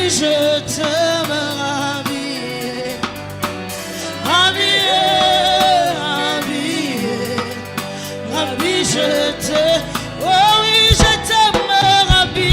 je t'aime, Rabbi, je t'aime. Oh oui, je t'aime, Rabbi.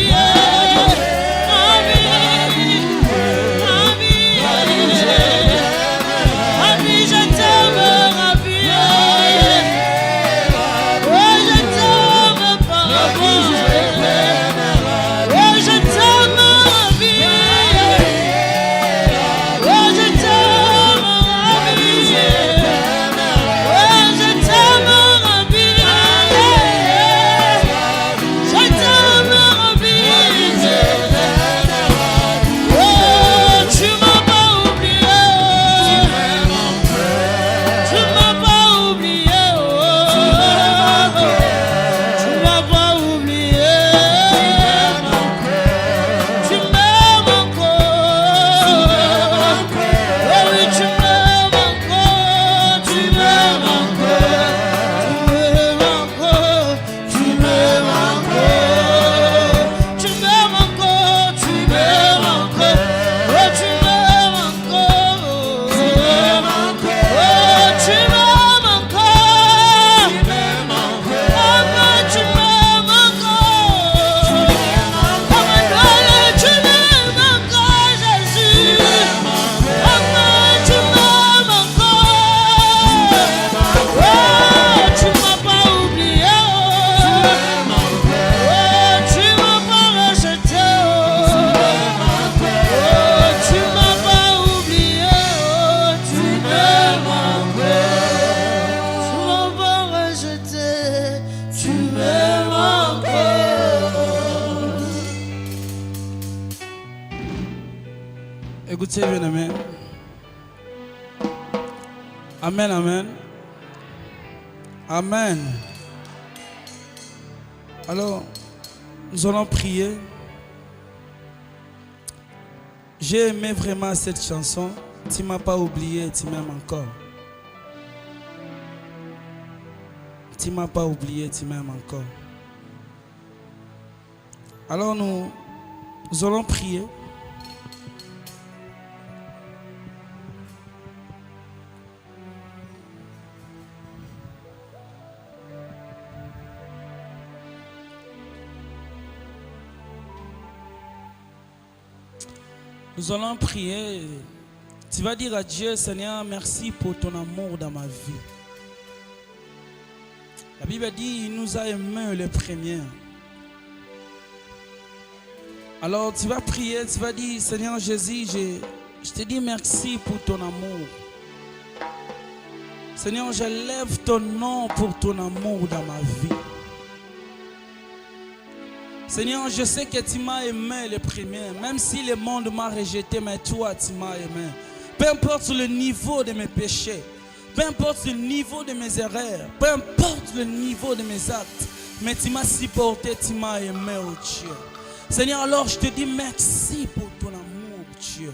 Écoutez, bien-aimés. Amen, amen. Amen. Alors, nous allons prier. J'ai aimé vraiment cette chanson. Tu ne m'as pas oublié, tu m'aimes encore. Tu ne m'as pas oublié, tu m'aimes encore. Alors nous allons prier. Nous allons prier. Tu vas dire à Dieu, Seigneur, merci pour ton amour dans ma vie. La Bible dit, il nous a aimés les premiers. Alors tu vas prier, tu vas dire, Seigneur Jésus, je te dis merci pour ton amour. Seigneur, je lève ton nom pour ton amour dans ma vie. Seigneur, je sais que tu m'as aimé le premier, même si le monde m'a rejeté, mais toi tu m'as aimé. Peu importe le niveau de mes péchés, peu importe le niveau de mes erreurs, peu importe le niveau de mes actes, mais tu m'as supporté, tu m'as aimé, oh Dieu. Seigneur, alors je te dis merci pour ton amour, Dieu.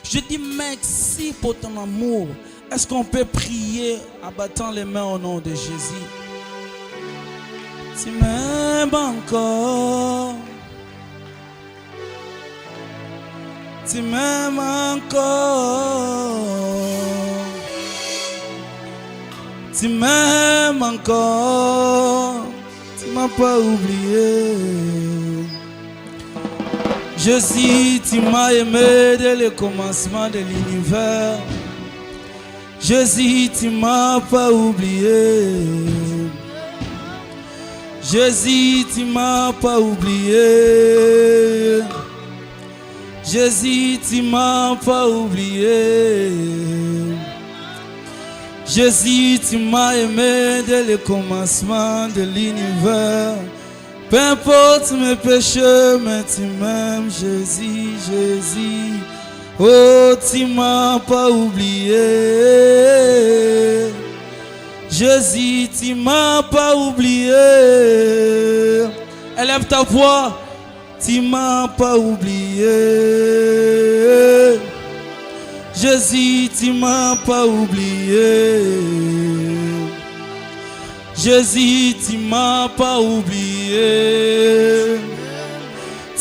Je dis merci pour ton amour. Est-ce qu'on peut prier en battant les mains au nom de Jésus? Tu m'aimes encore. Tu m'aimes encore. Tu m'aimes encore. Tu m'as pas oublié. Jésus, tu m'as aimé dès le commencement de l'univers. Jésus, tu m'as pas oublié. Jésus, tu m'as pas oublié. Jésus, tu m'as pas oublié. Jésus, tu m'as aimé dès le commencement de l'univers. Peu importe mes péchés, mais tu m'aimes, Jésus, Jésus. Oh, tu m'as pas oublié. Jésus, tu m'as pas oublié. Élève ta voix. Tu m'as pas oublié. Jésus, tu m'as pas oublié. Jésus, tu m'as pas oublié.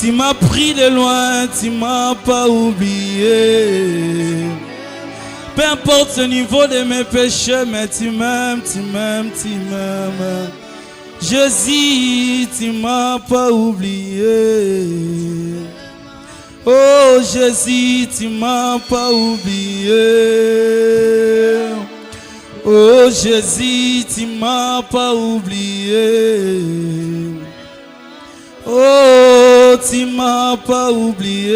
Tu m'as pris de loin, tu m'as pas oublié. Peu importe le niveau de mes péchés, mais tu m'aimes, tu m'aimes, tu m'aimes. Jésus, tu m'as pas oublié. Oh Jésus, tu m'as pas oublié. Oh Jésus, tu m'as pas oublié. Oh, tu m'as pas oublié.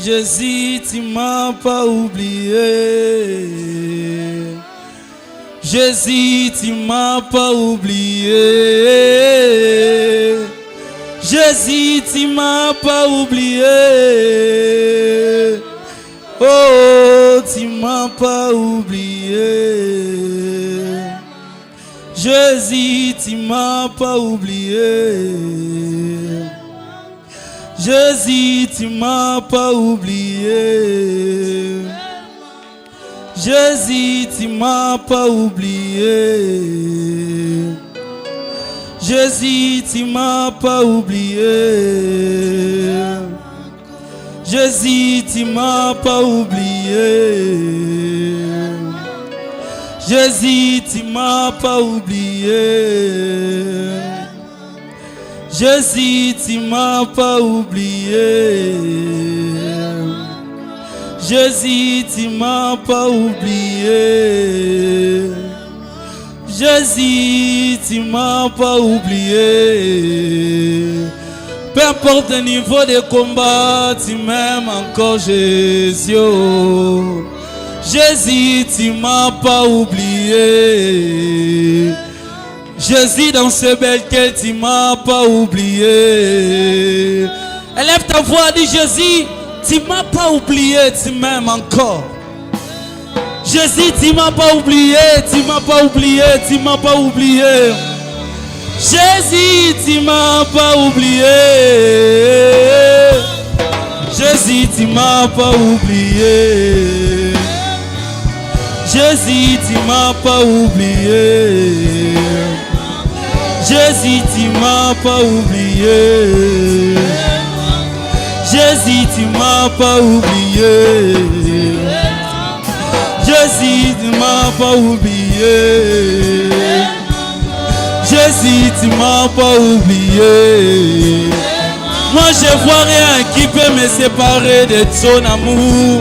Jésus, tu m'as pas oublié. Jésus, tu m'as pas oublié. Jésus, tu m'as pas oublié. Oh, tu m'as pas oublié. Jésus, tu m'as pas oublié. Jésus, tu m'as pas oublié. Jésus, tu m'as pas oublié. Jésus, tu m'as pas oublié. Jésus, tu m'as pas oublié. Jésus, tu m'as pas oublié. Jésus, tu m'as pas oublié. Jésus, tu m'as pas oublié. Jésus, tu m'as pas oublié. Peu importe le niveau de combat, tu m'aimes encore, Jésus. Jésus, tu m'as pas oublié. Jésus, dans ce bel ciel, tu m'as pas oublié. Élève ta voix, dis Jésus, tu m'as pas oublié, tu m'aimes encore. Jésus, tu m'as pas oublié, tu m'as pas oublié, tu m'as pas oublié. Jésus, tu m'as pas oublié. Jésus, tu m'as pas oublié. Jésus, tu m'as pas oublié. Jésus, tu m'as pas oublié. Jésus, tu m'as pas oublié. Jésus, tu m'as pas oublié. Jésus, tu m'as pas oublié. Moi je vois rien qui peut me séparer de ton amour.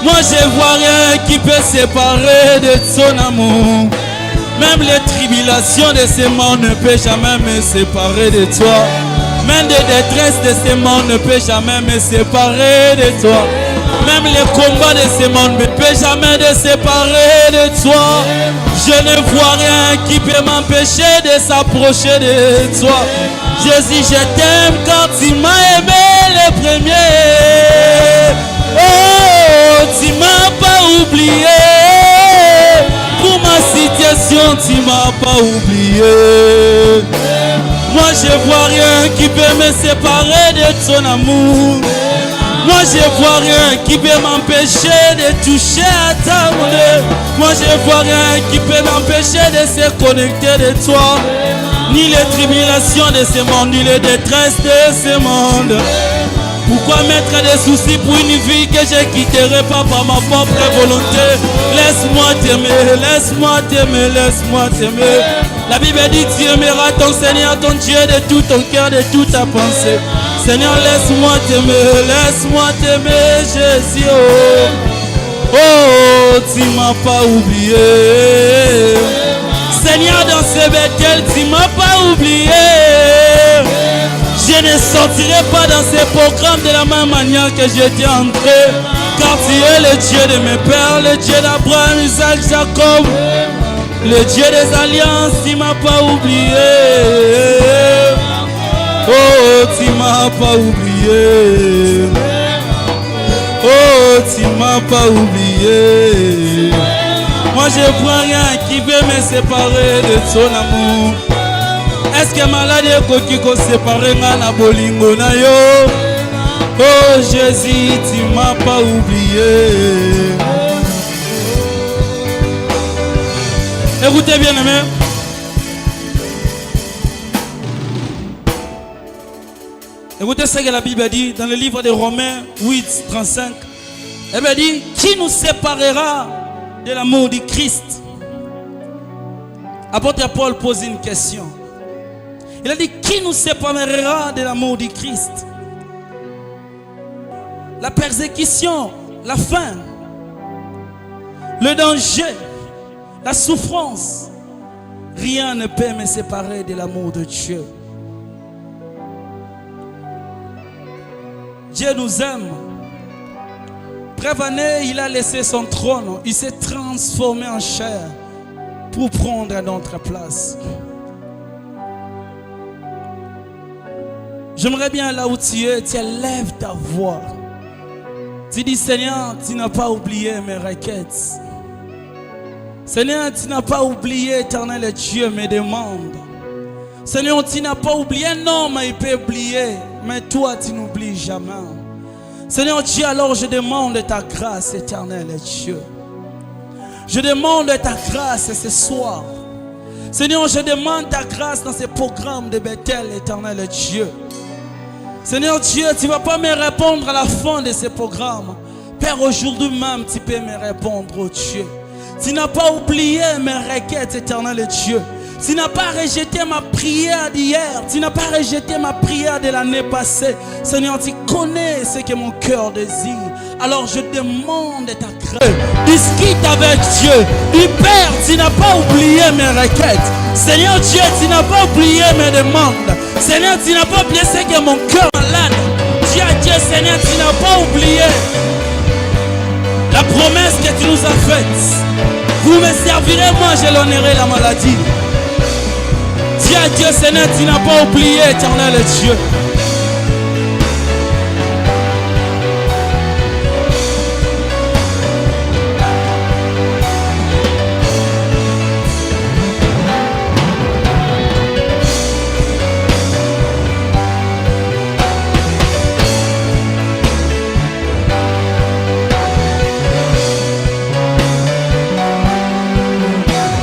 Moi je vois rien qui peut séparer de ton amour. Même les tribulations de ce monde ne peuvent jamais me séparer de toi. Même les détresses de ce monde ne peuvent jamais me séparer de toi. Même les combats de ce monde ne peuvent jamais me séparer de toi. Je ne vois rien qui peut m'empêcher de s'approcher de toi. Jésus, je t'aime car tu m'as aimé le premier. Oh, tu m'as pas oublié. Pour ma situation, tu m'as pas oublié. Moi, je vois rien qui peut me séparer de ton amour. Moi, je vois rien qui peut m'empêcher de toucher à ta monnaie. Moi, je vois rien qui peut m'empêcher de se connecter de toi. Ni les tribulations de ce monde, ni les détresses de ce monde. Pourquoi mettre des soucis pour une vie que je quitterai pas par ma propre volonté? Laisse-moi t'aimer, laisse-moi t'aimer, laisse-moi t'aimer. La Bible dit tu aimeras ton Seigneur, ton Dieu de tout ton cœur, de toute ta pensée. Seigneur, laisse-moi t'aimer, Jésus. Oh, oh, tu m'as pas oublié. Seigneur, dans ce Bethel, tu m'as pas oublié. Je ne sortirai pas dans ces programmes de la même manière que j'étais entré. Car tu es le Dieu de mes pères, le Dieu d'Abraham, Isaac, Jacob. Le Dieu des alliances, tu m'as pas oublié. Oh, tu m'as pas oublié. Oh, tu m'as pas oublié. Moi je vois rien qui veut me séparer de ton amour. Est-ce que malade qui peut séparer na bolingo na yo? Oh Jésus, tu m'as pas oublié. Écoutez bien aimé. Écoutez ce que la Bible dit dans le livre de Romains 8, 35. Elle dit, qui nous séparera de l'amour du Christ? Apôtre Paul pose une question. Il a dit, qui nous séparera de l'amour du Christ? La persécution, la faim, le danger, la souffrance, rien ne peut me séparer de l'amour de Dieu. Dieu nous aime. Prévané, il a laissé son trône, il s'est transformé en chair pour prendre notre place. J'aimerais bien là où tu es, tu élèves ta voix. Tu dis, Seigneur, tu n'as pas oublié mes requêtes. Seigneur, tu n'as pas oublié, éternel Dieu, mes demandes. Seigneur, tu n'as pas oublié. Un homme, il peut oublier, mais toi, tu n'oublies jamais. Seigneur Dieu, alors je demande ta grâce, éternel Dieu. Je demande ta grâce ce soir. Seigneur, je demande ta grâce dans ces programmes de Bethel, éternel Dieu. Seigneur Dieu, tu ne vas pas me répondre à la fin de ces programmes. Père, aujourd'hui même, tu peux me répondre, oh Dieu. Tu n'as pas oublié mes requêtes, éternel Dieu. Tu n'as pas rejeté ma prière d'hier. Tu n'as pas rejeté ma prière de l'année passée. Seigneur, tu connais ce que mon cœur désire. Alors je demande ta grâce. Discute avec Dieu. Du Père, tu n'as pas oublié mes requêtes. Seigneur Dieu, tu n'as pas oublié mes demandes. Seigneur, tu n'as pas oublié ce que mon cœur malade. Dieu, Dieu, Seigneur, tu n'as pas oublié la promesse que tu nous as faite. Vous me servirez, moi je l'honorerai la maladie. Dieu, Seigneur, tu n'as pas oublié, éternel Dieu.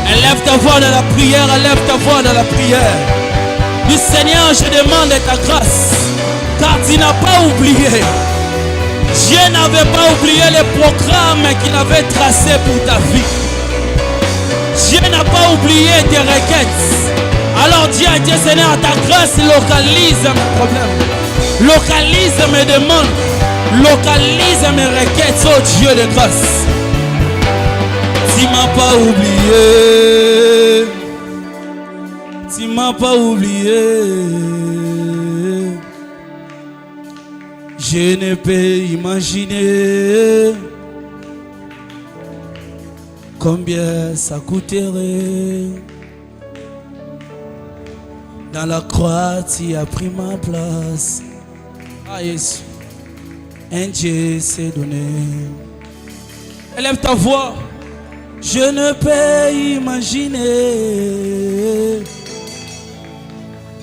Élève ta voix dans la prière, élève ta voix dans la prière. Du Seigneur, je demande ta grâce, car tu n'as pas oublié. Dieu n'avait pas oublié les programmes qu'il avait tracés pour ta vie. Dieu n'a pas oublié tes requêtes. Alors Dieu, Seigneur, ta grâce localise mes problèmes, localise mes demandes, localise mes requêtes, oh Dieu de grâce. Tu m'as pas oublié, tu m'as pas oublié. Je ne peux imaginer combien ça coûterait. Dans la croix, tu as pris ma place. Ah Jésus, un Dieu s'est donné. Élève ta voix. Je ne peux imaginer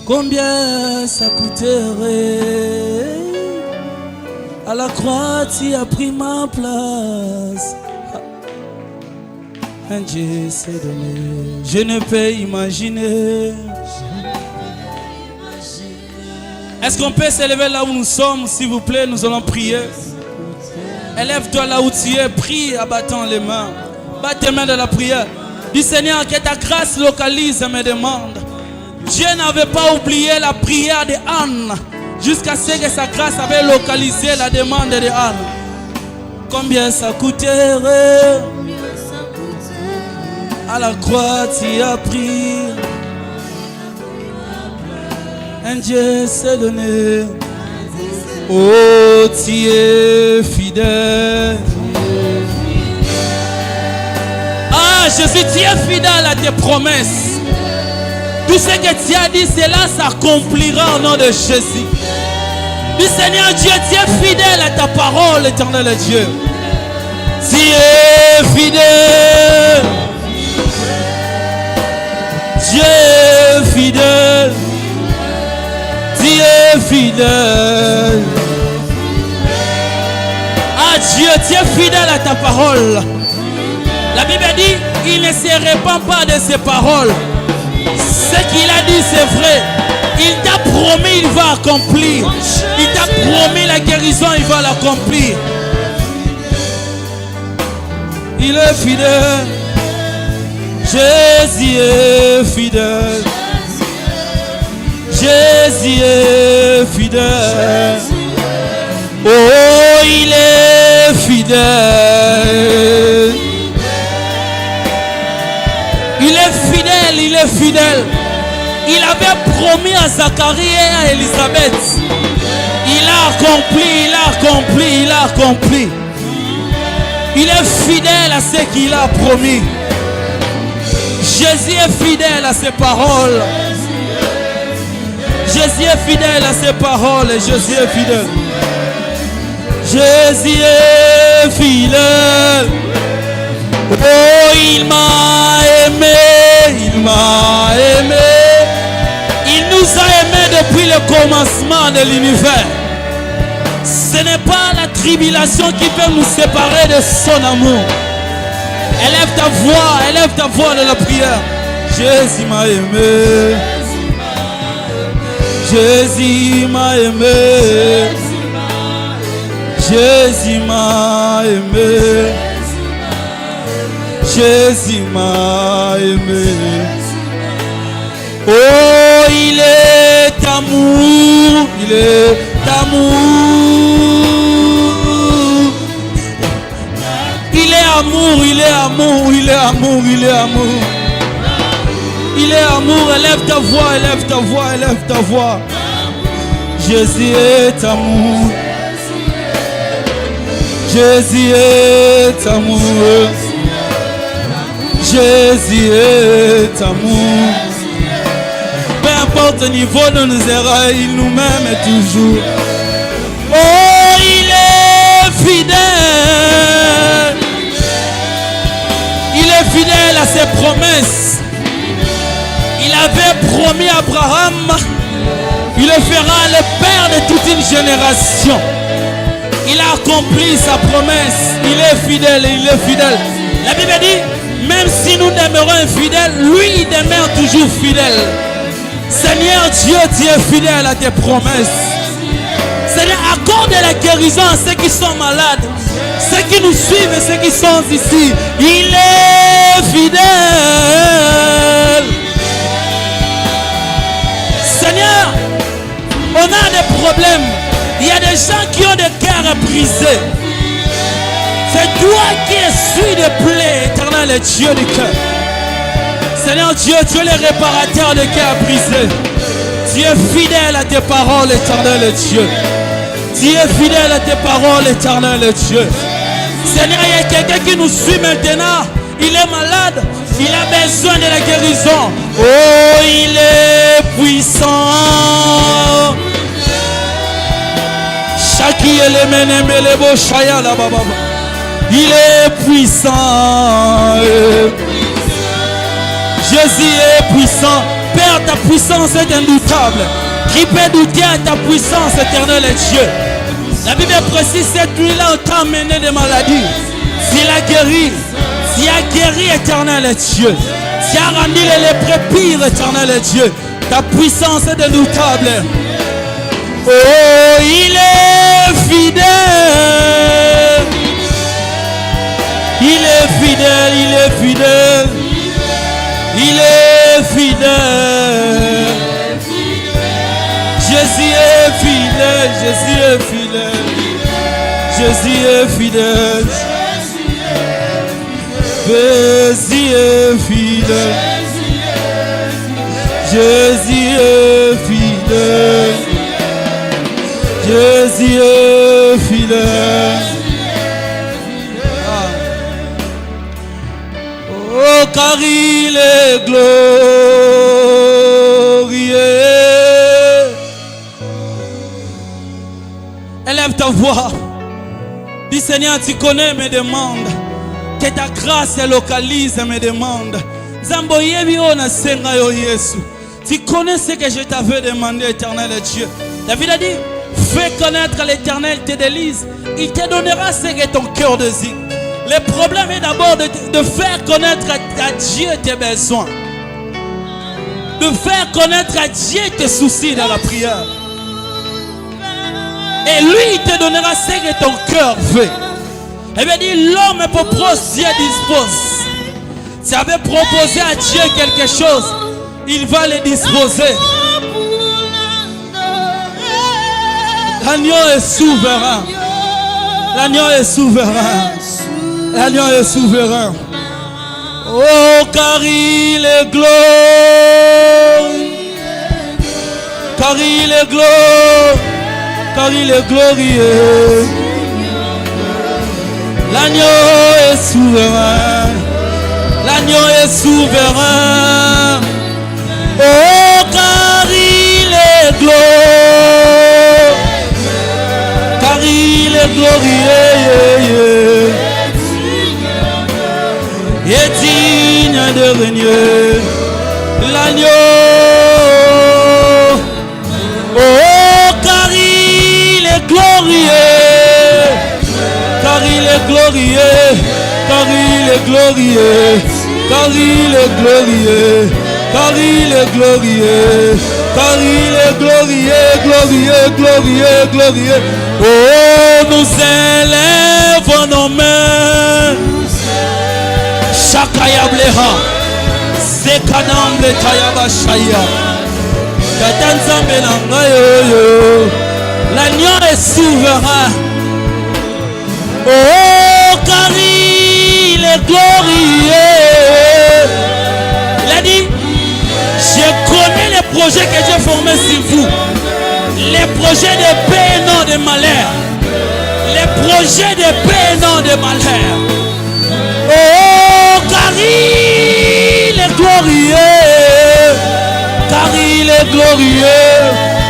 combien ça coûterait. À la croix, tu as pris ma place. Un Dieu s'est donné. Je ne peux imaginer. Est-ce qu'on peut s'élever là où nous sommes, s'il vous plaît? Nous allons prier. Élève-toi là où tu es, prie en battant les mains. Bats tes mains de la prière. Dis Seigneur, que ta grâce localise mes demandes. Dieu n'avait pas oublié la prière de Anne jusqu'à ce que sa grâce avait localisé la demande de Anne. Combien ça coûterait? À la croix tu as pris. Un Dieu s'est donné. Oh, tu es fidèle. Ah, Jésus, tu es fidèle à tes promesses. Tout ce que tu as dit, cela s'accomplira au nom de Jésus. Du Seigneur Dieu, tu es fidèle à ta parole, éternel Dieu. Tu es fidèle. Dieu est fidèle. Tu es fidèle. Ah Dieu, tu es fidèle à ta parole. La Bible dit, il ne se répand pas de ses paroles. Ce qu'il a dit, c'est vrai. Il t'a promis, il va accomplir. Il t'a promis la guérison, il va l'accomplir. Il est fidèle. Jésus est fidèle. Jésus est fidèle. Oh, il est fidèle. Il est fidèle, il est fidèle. Il avait promis à Zacharie et à Élisabeth. Il a accompli, il a accompli, il a accompli. Il est fidèle à ce qu'il a promis. Jésus est fidèle à ses paroles. Jésus est fidèle à ses paroles et Jésus est fidèle. Jésus est fidèle. Oh, il m'a aimé, il m'a aimé. Il nous a aimés depuis le commencement de l'univers. Ce n'est pas la tribulation qui peut nous séparer de son amour. Élève ta voix de la prière. Jésus m'a aimé. Jésus m'a aimé. Jésus m'a aimé. Jésus m'a aimé. Oh, il est amour, il est amour. Il est amour, il est amour, il est amour, il est amour. Il est amour, élève ta voix, élève ta voix, élève ta voix. Jésus est amour. Jésus est amour. Jésus est amour. Peu importe le niveau de nos erreurs, il nous aime toujours. Oh, il est fidèle. Il est fidèle à ses promesses. Il avait promis à Abraham, il le fera le père de toute une génération. Il a accompli sa promesse. Il est fidèle, il est fidèle. La Bible dit, même si nous demeurons infidèles, lui il demeure toujours fidèle. Seigneur Dieu, tu es fidèle à tes promesses. Seigneur, accorde la guérison à ceux qui sont malades, ceux qui nous suivent et ceux qui sont ici. Il est fidèle. Seigneur, on a des problèmes. Il y a des gens qui ont des cœurs brisés. C'est toi qui essuies des plaies, éternel et Dieu du cœur. Seigneur Dieu, tu es le réparateur des cœurs brisés. Tu es fidèle à tes paroles, éternel et Dieu. Tu es fidèle à tes paroles, éternel et Dieu. Seigneur, il y a quelqu'un qui nous suit maintenant. Il est malade. Il a besoin de la guérison. Oh, il est puissant. Shaki ele meneme le bo shaya la baba. Il est puissant. Jésus est puissant. Père, ta puissance est indoutable. Qui peut douter à ta puissance, éternelle et Dieu? La Bible précise cette nuit-là, on t'a amené des maladies. Tu l'as guéri. Tu as guéri, éternel et Dieu. Tu as rendu les lépreux pires, éternel et Dieu. Ta puissance est indoutable. Oh, il est fidèle. Il est fidèle, il est fidèle. Il est fidèle. Jésus est fidèle, Jésus est fidèle. Jésus est fidèle. Jésus est fidèle. Jésus est fidèle. Jésus est fidèle. Oh, car il est glorieux. Élève ta voix. Dis Seigneur, tu connais mes demandes. Que ta grâce localise mes demandes. Tu connais ce que je t'avais demandé, éternel Dieu. David a dit, fais connaître l'éternel tes délices. Il te donnera ce que ton cœur désire. Le problème est d'abord de faire connaître à Dieu tes besoins. De faire connaître à Dieu tes soucis dans la prière. Et lui, il te donnera ce que ton cœur veut. Et bien dit, l'homme propose, Dieu dispose. Si tu avais proposé à Dieu quelque chose, il va le disposer. L'agneau est souverain. L'agneau est souverain. L'agneau est souverain. Oh, car il est glorieux. Car il est glorieux. Car il est glorieux. L'agneau est souverain. L'agneau est souverain. Oh, car il est glorieux. Car il est glorieux. Et digne de régner. L'agneau. Oh, car il est glorieux. Car il est glorieux. Car il est glorieux. Car il est glorieux. Car il est glorieux. Car il est glorieux. Glorieux, glorieux, glorieux. Oh, nous élèvons nos mains. Shakayableha. Sekanamble tayabashaya. L'agneau est souverain. Oh, car il est glorieux. Il a dit, je connais les projets que j'ai formés sur vous. Les projets de paix et non de malheur. Les projets de paix et non de malheur. Oh, car il est glorieux. Car il est glorieux.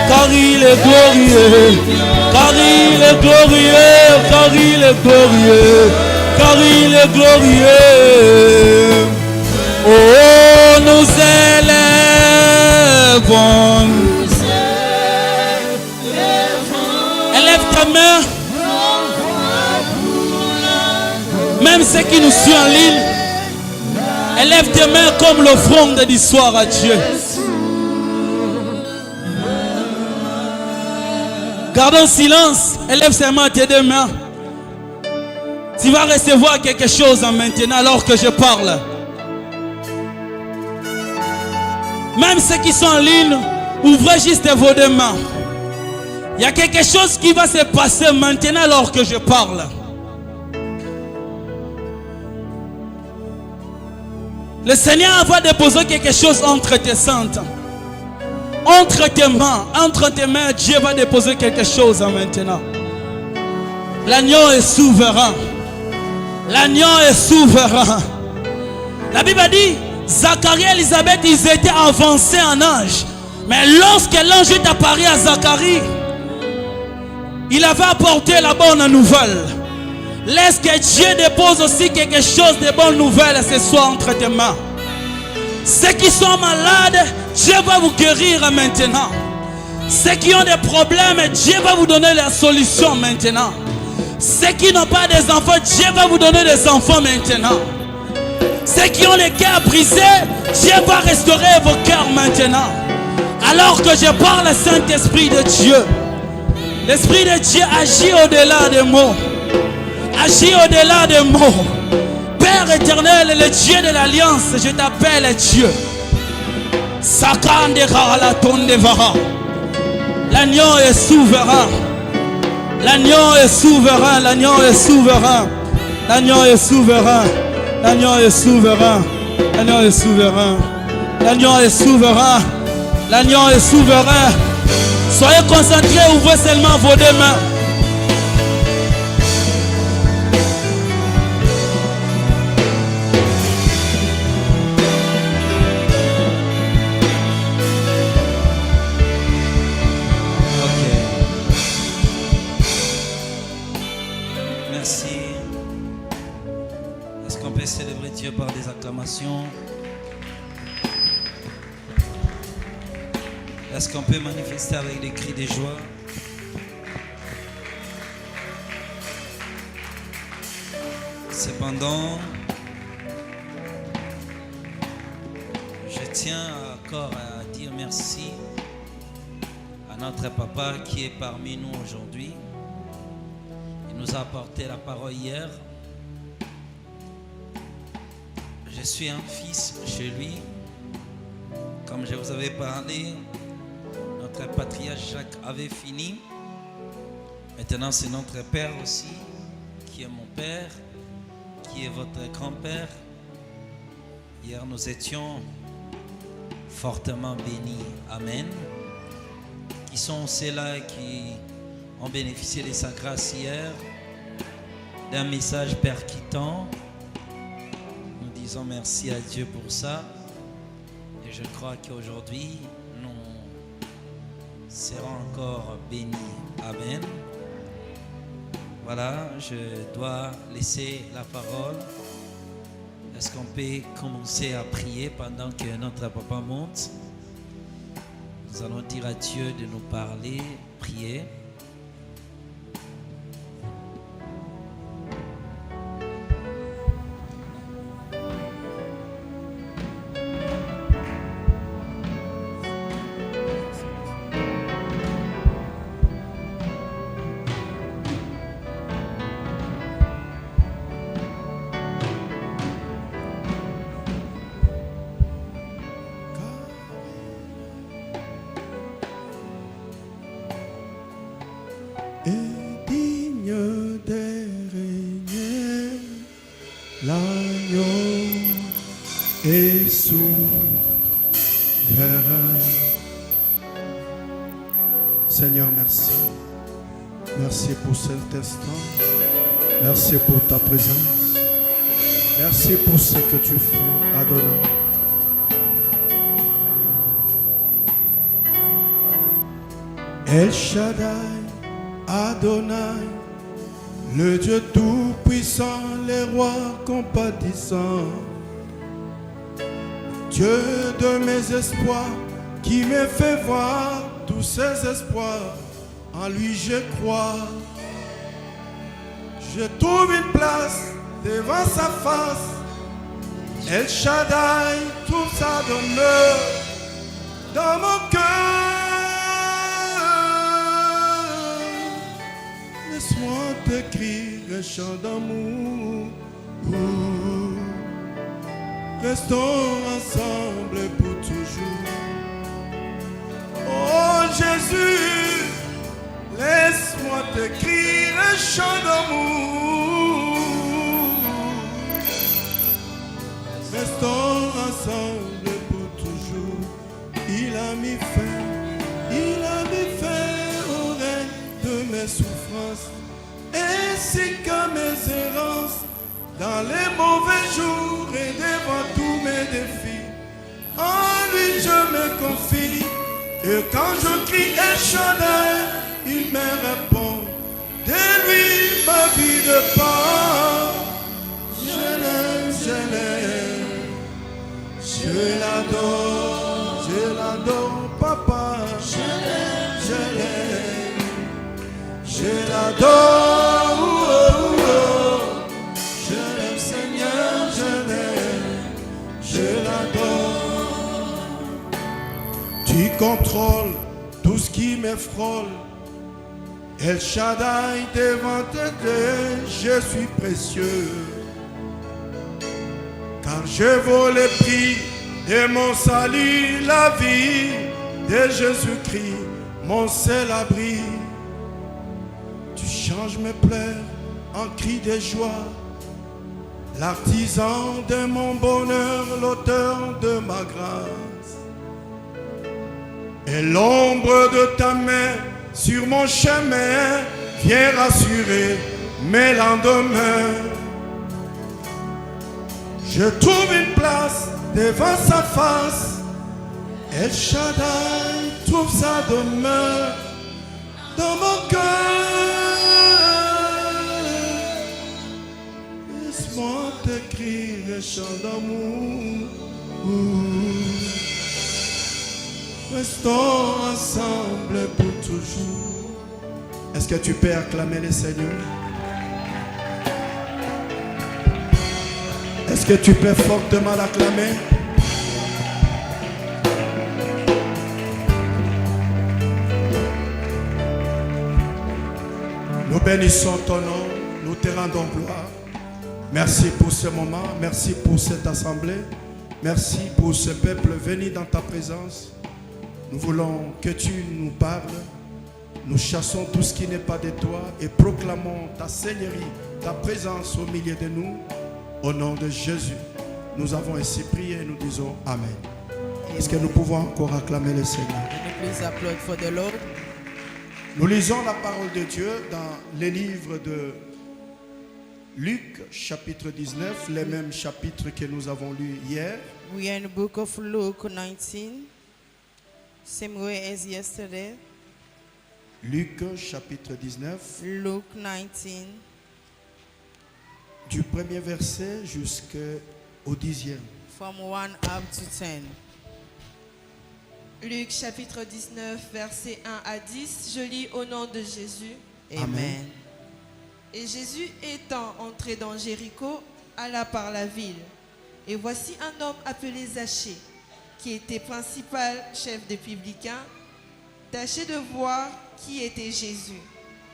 Car il est glorieux. Car il est glorieux. Car il est glorieux. Car il est glorieux. Oh, nous élèvons. Élève ta main. Même ceux qui nous suivent en ligne, élève tes mains comme l'offrande du soir à Dieu. Gardons silence. Élève seulement tes deux mains. Tu vas recevoir quelque chose maintenant alors que je parle. Même ceux qui sont en ligne, ouvrez juste vos deux mains. Il y a quelque chose qui va se passer maintenant alors que je parle. Le Seigneur va déposer quelque chose entre tes saintes. Entre tes mains, Dieu va déposer quelque chose maintenant. L'agneau est souverain. L'agneau est souverain. La Bible dit, Zacharie et Élisabeth, ils étaient avancés en âge. Mais lorsque l'ange est apparu à Zacharie, il avait apporté la bonne nouvelle. Laisse que Dieu dépose aussi quelque chose de bonne nouvelle ce soir entre tes mains. Ceux qui sont malades, Dieu va vous guérir maintenant. Ceux qui ont des problèmes, Dieu va vous donner la solution maintenant. Ceux qui n'ont pas des enfants, Dieu va vous donner des enfants maintenant. Ceux qui ont les cœurs brisés, Dieu va restaurer vos cœurs maintenant. Alors que je parle, le Saint-Esprit de Dieu, l'Esprit de Dieu agit au-delà des mots. Agis au-delà des mots. Père éternel, le Dieu de l'Alliance, je t'appelle Dieu. L'agneau est souverain. L'agneau est souverain. L'agneau est souverain. L'agneau est souverain. L'agneau est souverain. L'agneau est souverain. L'agneau est souverain. L'agneau est souverain. Soyez concentrés, ouvrez seulement vos deux mains. Célébrer Dieu par des acclamations. Est-ce qu'on peut manifester avec des cris de joie? Cependant, je tiens encore à dire merci à notre papa qui est parmi nous aujourd'hui. Il nous a apporté la parole hier. Je suis un fils chez lui. Comme je vous avais parlé, notre patriarche Jacques avait fini. Maintenant, c'est notre père aussi, qui est mon père, qui est votre grand-père. Hier, nous étions fortement bénis. Amen. Qui sont ceux-là qui ont bénéficié de sa grâce hier, d'un message percutant. Nous disons merci à Dieu pour ça. Et je crois qu'aujourd'hui, nous serons encore bénis. Amen. Voilà, je dois laisser la parole. Est-ce qu'on peut commencer à prier pendant que notre papa monte? Nous allons dire à Dieu de nous parler, prier. Et digne de régner, l'agneau est souverain. Seigneur, merci. Merci pour cet instant. Merci pour ta présence. Merci pour ce que tu fais, Adonai. El Shaddai, Adonai, le Dieu tout-puissant, le roi compatissant, Dieu de mes espoirs, qui me fait voir tous ses espoirs, en lui je crois. Je trouve une place devant sa face, El Shaddai trouve sa demeure dans mon cœur. Laisse-moi t'écrire un chant d'amour. Restons ensemble pour toujours. Oh Jésus, laisse-moi t'écrire un chant d'amour. Restons ensemble pour toujours. Il a mis fin au règne de mes souffrances, ainsi que mes errances, dans les mauvais jours et devant tous mes défis. En lui je me confie, et quand je crie El Shaddai, il me répond. De lui ma vie dépend. Je l'aime, je l'adore, papa. Je l'aime, je l'adore, je l'aime Seigneur, je l'adore. Tu contrôles tout ce qui me frôle. El Shaddai, devant tes je suis précieux. Car je vaux le prix de mon salut, la vie de Jésus-Christ, mon seul abri. Tu changes mes pleurs en cris de joie, l'artisan de mon bonheur, l'auteur de ma grâce. Et l'ombre de ta main sur mon chemin vient rassurer mes lendemains. Je trouve une place devant sa face. El Shaddai trouve sa demeure dans mon cœur. Laisse-moi t'écrire un chant d'amour. Restons ensemble pour toujours. Est-ce que tu peux acclamer le Seigneur? Est-ce que tu peux fortement l'acclamer? Nous bénissons ton nom, nous te rendons gloire. Merci pour ce moment, merci pour cette assemblée. Merci pour ce peuple venu dans ta présence. Nous voulons que tu nous parles. Nous chassons tout ce qui n'est pas de toi et proclamons ta seigneurie, ta présence au milieu de nous. Au nom de Jésus, nous avons ainsi prié et nous disons Amen. Est-ce que nous pouvons encore acclamer le Seigneur? Please applaud for the Lord. Nous lisons la parole de Dieu dans les livres de Luc, chapitre 19, les mêmes chapitres que nous avons lus hier. We are in the book of Luke 19, same way as yesterday. Luc, chapitre 19, Luke 19, du premier verset jusqu'au 10e. from 1 up to 10. Luc chapitre 19, versets 1 à 10, je lis au nom de Jésus. Amen. Et Jésus étant entré dans Jéricho, alla par la ville. Et voici un homme appelé Zachée, qui était principal chef des publicains, tâchait de voir qui était Jésus.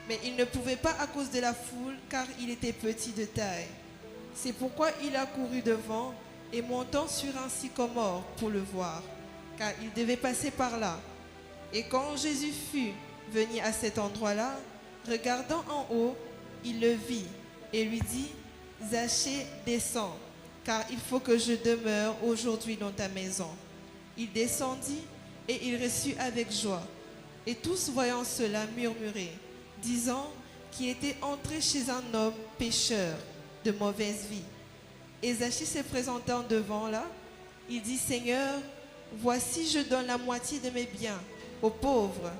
Mais il ne pouvait pas à cause de la foule, car il était petit de taille. C'est pourquoi il a couru devant et montant sur un sycomore pour le voir, car il devait passer par là. Et quand Jésus fut venu à cet endroit-là, regardant en haut, il le vit et lui dit, Zachée, descends, car il faut que je demeure aujourd'hui dans ta maison. Il descendit et il reçut avec joie. Et tous voyant cela murmuraient, disant qu'il était entré chez un homme pécheur de mauvaise vie. Et Zachée se présentant devant là, il dit, Seigneur, voici je donne la moitié de mes biens aux pauvres.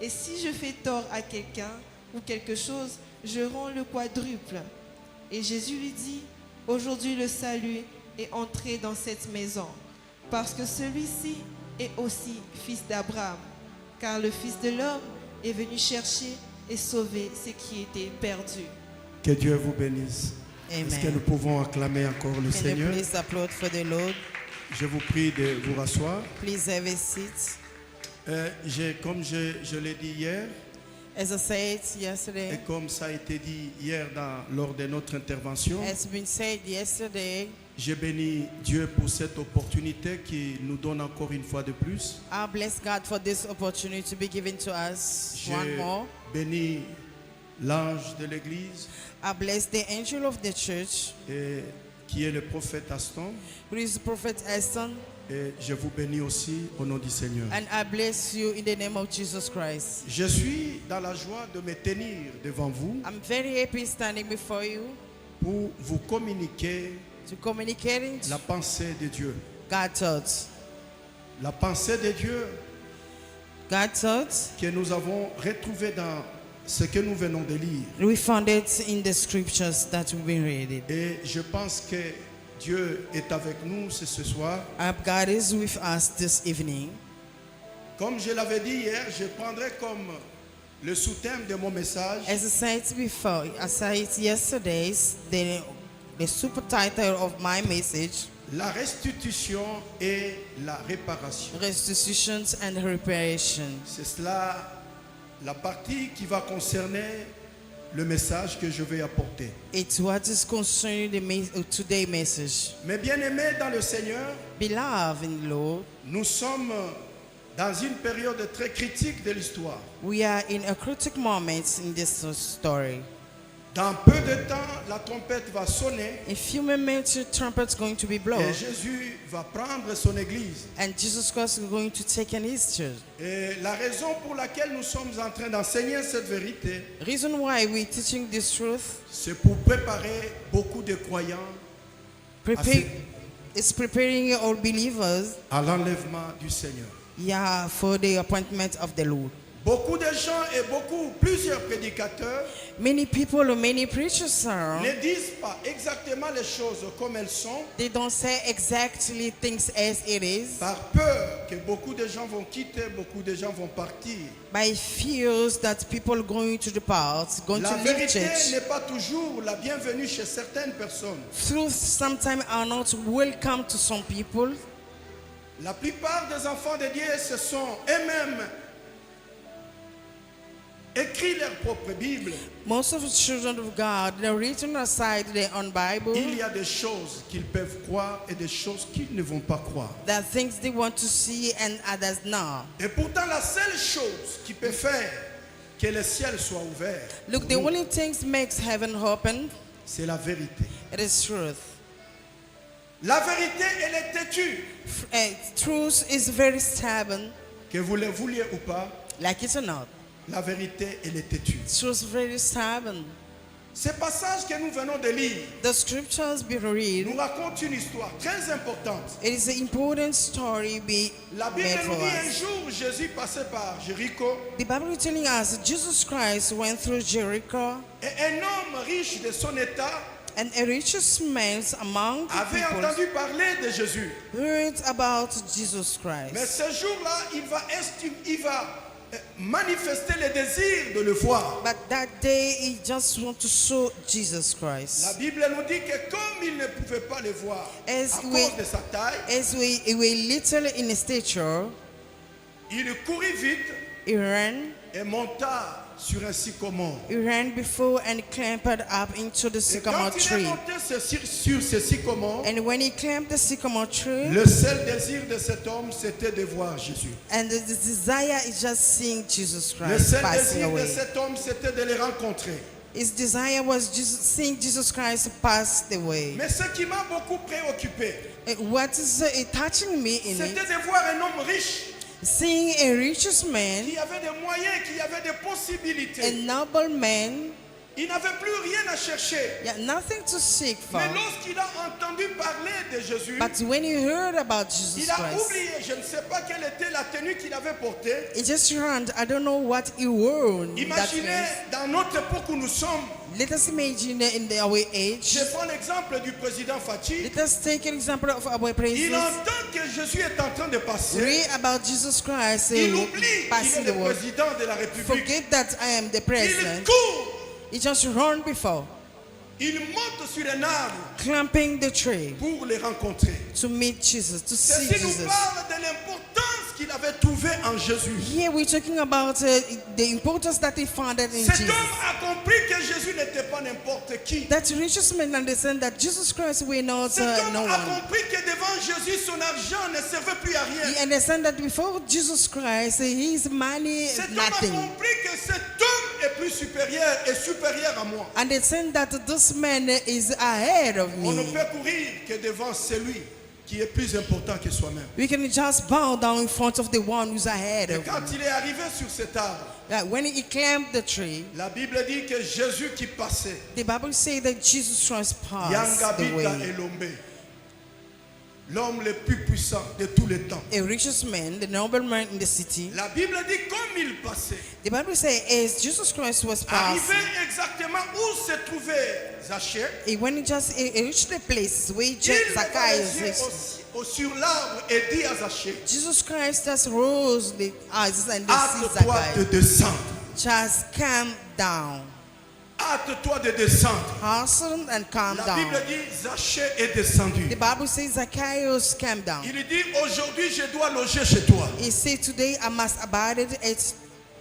Et si je fais tort à quelqu'un ou quelque chose, je rends le quadruple. Et Jésus lui dit, aujourd'hui le salut est entré dans cette maison, parce que celui-ci est aussi fils d'Abraham, car le Fils de l'homme est venu chercher et sauver ce qui était perdu. Que Dieu vous bénisse. Est-ce que nous Amen. pouvons acclamer encore le Can you Seigneur? please applaud for the Lord? Je vous prie de vous rasseoir. Please have a seat. Comme je l'ai dit hier, As I said et yesterday, comme ça a été dit hier lors de notre intervention, as been said yesterday, j'ai béni Dieu pour cette opportunité qu'il nous donne encore une fois de plus. I bless God for this opportunity to be given to us one J'ai more. béni l'ange de l'église, I bless the angel of the church, qui est le prophète Aston, who is Prophet Aston, et je vous bénis aussi au nom du Seigneur. and I bless you in the name of Jesus Christ. Je suis dans la joie de me tenir devant vous I'm very happy standing before you pour vous communiquer to communicate la pensée de Dieu. God's thoughts. La pensée de Dieu God's thoughts, que nous avons retrouvée dans ce que nous venons de lire. we found it in the scriptures that we've been reading. Et je pense que Dieu est avec nous ce soir. God is with us this evening. Comme je l'avais dit hier, je prendrai comme le sous-thème de mon message As I said before, I said yesterday, the subtitle of my message, la restitution et la réparation. Restitutions and Reparation. C'est cela la partie qui va concerner le message que je vais apporter. It's what is concerning today's message. Mes bien-aimés dans le Seigneur, Beloved in the Lord, nous sommes dans une période très critique de l'histoire. we are in a critical moment in this story. Dans peu de temps, la trompette va sonner In few moments, the trumpet's going to be blown, et Jésus va prendre son église. and Jesus Christ is going to take an his church. Et la raison pour laquelle nous sommes en train d'enseigner cette vérité, Reason why we're teaching this truth, c'est pour préparer beaucoup de croyants prepare, is preparing all believers, à l'enlèvement du Seigneur. yeah, for the appointment of the Lord. Beaucoup de gens et plusieurs prédicateurs Many people, many preachers are, ne disent pas exactement les choses comme elles sont they don't say exactly things as it is, par peur que beaucoup de gens vont quitter, beaucoup de gens vont partir. by fears that people going to depart, going La to leave vérité church. n'est pas toujours la bienvenue chez certaines personnes. Truth sometimes are not welcome to some people. La plupart des enfants de Dieu, ce sont eux-mêmes écrit leur propre Bible, Most of the children of God, they're written aside their own Bible. il y a des choses qu'ils peuvent croire et des choses qu'ils ne vont pas croire. There are things they want to see and others not. Et pourtant, la seule chose qui peut faire que le ciel soit ouvert, Look, the only things makes heaven open, c'est la vérité. it is truth. La vérité, elle est têtue. Truth is very stubborn, Que vous le vouliez ou pas, like it or not. la vérité, elle est têtue. Truth is very stubborn. Ce passage que nous venons de lire The scriptures be read. nous raconte une histoire très importante. It is an important story be La Bible made nous for dit un us. jour, Jésus passait par Jéricho The Bible is telling us Jesus Christ went through Jericho, et un homme riche de son état and a richest man among the avait people entendu parler de Jésus. heard about Jesus Mais Christ. ce jour-là, il va manifester le désir de le voir. But that day he just want to show Jesus La Christ. Bible nous dit que comme il ne pouvait pas le voir As à we- cause de sa taille, As we were little in stature, il courut vite he ran et monta sur un sycomore. He ran before and clambered up into the Et sycamore quand il est tree. monté sur ce sycomore, And when he climbed the sycamore tree, le seul désir de cet homme, c'était de voir Jésus. and the desire is just seeing Jesus Le Christ seul passing désir de away. cet homme, c'était de le rencontrer. His desire was just seeing Jesus Christ pass the way. Mais ce qui m'a beaucoup préoccupé, What is touching me in c'était it, de voir un homme riche seeing a righteous man, qui avait des moyens, qui avait des possibilités. a noble man, Il n'avait plus rien à chercher. yeah, nothing to seek for. Mais lorsqu'il a entendu parler de Jésus, But when he heard about Jesus il a Christ, oublié, je ne sais pas quelle était la tenue qu'il avait portée. he just ran. I don't know what he wore. That Imaginez means. dans notre époque où nous sommes, Let us imagine in our age. je prends l'exemple du président Fathi. Let us take an example of our Il president. entend que Jésus est en train de passer. Read about Jesus Christ Il oublie qu'il est passing the le world. président de la République. Forget that I am the Il president. court, He just run before, il monte sur un arbre climbing the tree pour le rencontrer. to meet Jesus, to see Ceci nous Jesus. parle de l'importance qu'il avait trouvée en Jésus. Here we're talking about the importance that he found in Cet Jesus. homme a compris que Jésus n'était pas n'importe qui. That richest man understand that Jesus Christ will not Cet homme no a one. compris que devant Jésus, son argent ne servait plus à He rien. understand that before Jesus Christ, his money is Cet homme a nothing. compris que cet homme est plus supérieur et supérieur à moi. Understand that this man is ahead of On ne me. peut courir que devant celui qui est plus important que soi-même. We can just bow down in front of the one who's ahead Et of quand me. il est arrivé sur cet arbre, Like when he climbed the tree, la Bible dit que Jésus qui passait, the Bible says that Jesus Christ passed the Yangabita way. Elombe, l'homme le plus puissant de tous les temps. A richest man, the nobleman in the city. La Bible dit comme il passait, The Bible says as Jesus Christ was passing, arrivé exactement où se trouvait Zachée, when he reached the place where il leva Zacchaeus les yeux is, sur l'arbre et dit à Zachée, Jesus Christ just rose the eyes and they see hâte-toi de Zacchaeus. descendre. Just calm down. Hâte-toi de descendre. Hasten and calm La down. Bible dit Zachée est descendu. The Bible says Zacchaeus calm down. Il dit aujourd'hui je dois loger chez toi. He said, today I must abide at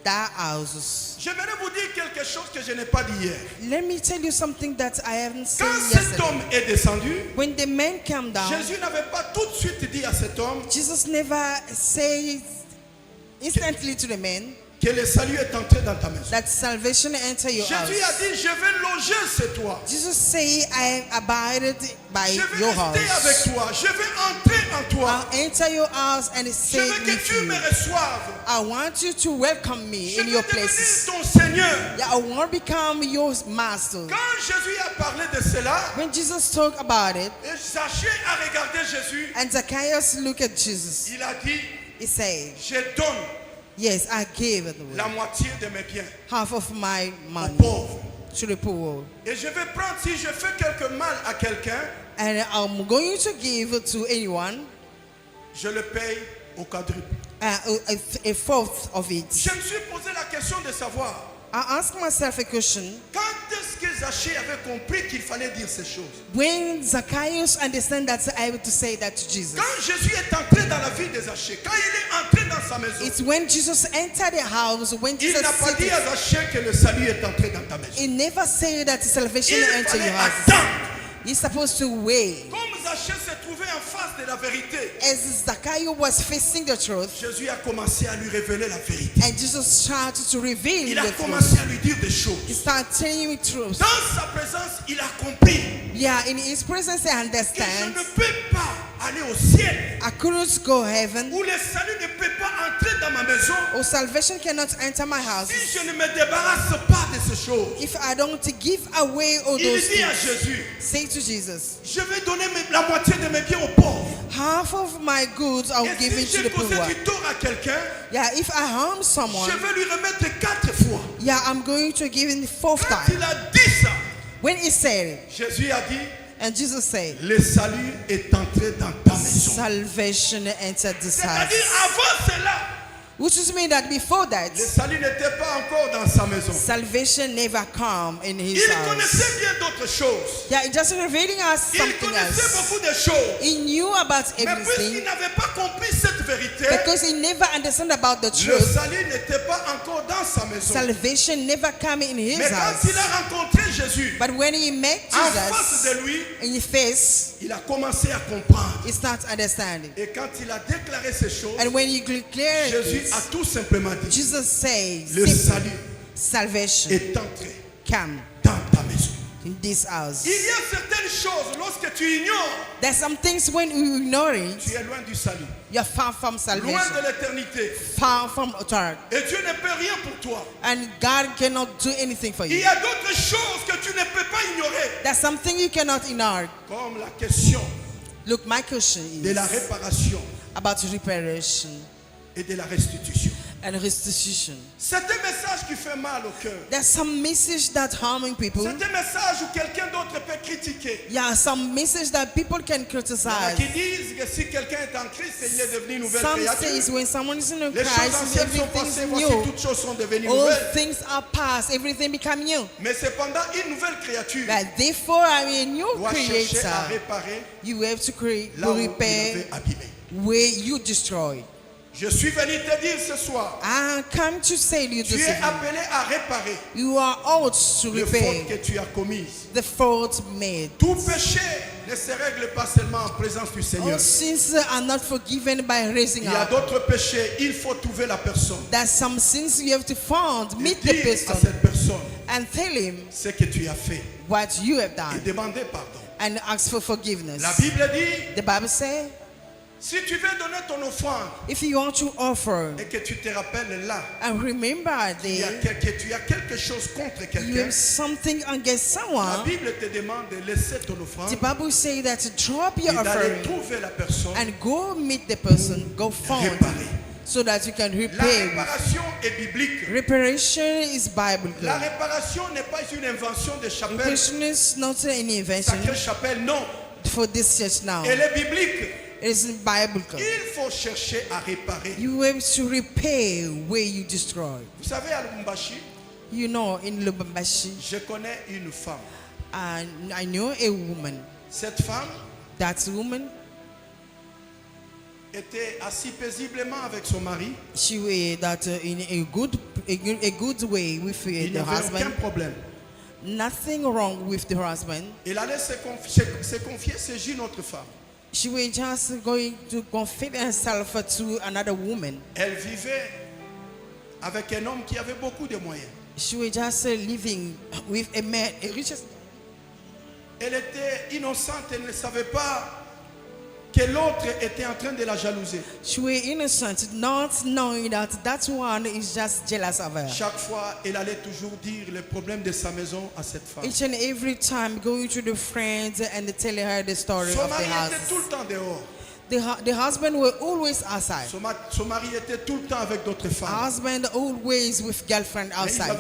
thy houses. J'aimerais vous dire quelque chose que je n'ai pas dit hier. Let me tell you something that I haven't said Quand cet yesterday. homme est descendu, When the man came down, Jésus n'avait pas tout de suite dit à cet homme Jesus never said instantly to the man que le salut est entré dans ta maison. that salvation enter your Jésus a house. dit je vais loger chez toi. Jesus say, I abided by Je vais your rester house. avec toi. Je vais entrer en toi. I'll enter your house and Je stay veux que with tu you. me reçoives. I want you to welcome me Je in veux your devenir places. ton Seigneur. Yeah, I want to become your master. Quand Jésus a parlé de cela, When Jesus talked about it, et Zachée a regardé Jésus, and Zacchaeus looked at Jesus, il a dit, he said, je donne yes, I gave it la moitié de mes biens half of my aux money pauvres. to the poor. Et je vais prendre, si je fais quelque mal à quelqu'un, And I'm going to give to anyone je le paye au quadruple. a fourth of it. Je me suis posé la question de savoir, I asked myself a question. quand est-ce que Zaché avait compris qu'il fallait dire ces choses, When Zacchaeus understand that, I able to say that to Jesus. quand Jésus est entré dans la vie de Zaché, quand il est entré dans sa maison, It's when Jesus entered the house, when il Jesus n'a pas dit said, à Zaché que le salut est entré dans ta maison. he never said that salvation Il entered fallait your house. attendre. He's supposed to wait. Comme Zaché se trouvait en face de la vérité, As Zacchaeus was facing the truth, Jésus a commencé à lui révéler la vérité. and Jesus started to reveal Il a the truth. commencé à lui dire des He choses. started telling me truth. Dans sa présence, il a compris. Yeah, in his presence I Et je understand. ne peux pas aller au ciel I couldn't go heaven, où le salut ne peut pas entrer dans ma maison or salvation cannot enter my house si je ne me débarrasse pas de ces choses. if I don't give away all Il those dit à things. Jésus, Say to Jesus, je vais donner la moitié de mes biens aux pauvres. half of my goods I'll Et give it si to j'ai the causé poor. du tort à quelqu'un, Yeah, if I harm someone, je vais lui remettre 4 fois. yeah, I'm going to give him the fourth Quand time. il a dit ça, When he said it, Jésus a dit, and Jesus said, le salut est entré dans ta maison. salvation entered this C'est-à-dire house. avant cela, Which is mean that before that, le salut n'était pas encore dans sa maison. salvation never come in his Il house. connaissait bien d'autres choses. Yeah, it's just revealing us Il something connaissait else. beaucoup de choses. He knew about Mais puisqu'il everything n'avait pas compris cette vérité, because he never understood about the le truth. salut n'était pas encore dans sa maison. Salvation never come in his Mais quand house. il a rencontré Jésus, But when he met en face Jesus de lui, in his face, il a commencé à comprendre. he started understanding. Et quand il a déclaré ces choses, And when he declared Jésus this, a tout simplement dit, Jesus says, le simply, salut salvation est entré come dans ta maison. in this house. Il y a certaines choses, lorsque tu ignores, There's some things when you ignore it, tu es loin du salut, you're far from loin salvation, de l'éternité. far from authority. Et Dieu ne peut rien pour toi. And God cannot do anything for Il you. y a d'autres choses que tu ne peux pas ignorer, There's something you cannot ignore. comme la question Look, my question de la is réparation about reparation et de la restitution. and restitution. C'est un message qui fait mal au cœur. There's some message that harming people. C'est un message où quelqu'un d'autre peut critiquer. Yeah, some message that people can Il y en a criticize. qui disent que si quelqu'un est en Christ, il est devenu une nouvelle Some créature. says when someone is in Les choses Christ, anciennes sont everything's passées, voici new. toutes choses sont devenues All nouvelles. things are past, everything become new. Mais cependant, une nouvelle créature But therefore, I'm a new doit chercher à creator. réparer You have to create, là où il repair avait abîmé. where you destroyed. Je suis venu te dire ce soir, I come to say to you tu this es evening, appelé à réparer you are out to les repair fautes que tu as commises. the fault made. Tout péché ne se règle pas seulement en présence du Seigneur. All sins are not forgiven by raising Il y a up. d'autres péchés, il faut trouver la personne. There's some sins you have to find, Et meet the dire à person, cette personne and tell him ce que tu as fait what you have et done, demander pardon. and ask for forgiveness. La Bible dit, The Bible says, si tu veux donner ton offrande if you want to offer et que tu te rappelles là, and remember il y a there, que tu as quelque chose contre you quelqu'un, have something against la someone, Bible te demande de laisser ton offrande the Bible says that to drop et your d'aller offering trouver la personne. and go meet the person, go find Réparer. so that you can La repay. réparation est biblique. Reparation is biblical. La réparation n'est pas une invention de chapelle. Reparation is not an invention Sacrée chapelle, non. for this church now. Elle est biblique. It is biblical. Il faut chercher à réparer. You have to repay where you destroy. Vous savez, à Lubumbashi, You know, in Lubumbashi, je connais une femme. I know a woman. Cette femme That woman, était assise paisiblement avec son mari. she was that in a good way with Il n'y the avait aucun husband. problème. Nothing wrong with the husband. Il allait se confier, c'est une autre femme. She was just going to confess herself to another woman. Elle vivait avec un homme qui avait beaucoup de moyens. She was just living with a man, a rich. Elle était innocente, elle ne savait pas que l'autre était en train de la jalouser. She was innocent, not knowing that that one is just jealous of her. Chaque fois, elle allait toujours dire les problèmes de sa maison à cette femme. Each and every time going to the friends and telling her the story Son of the mari était tout house. le temps dehors. The husband were always outside. Son mari était tout le temps avec d'autres femmes. Husband always with girlfriend Mais outside.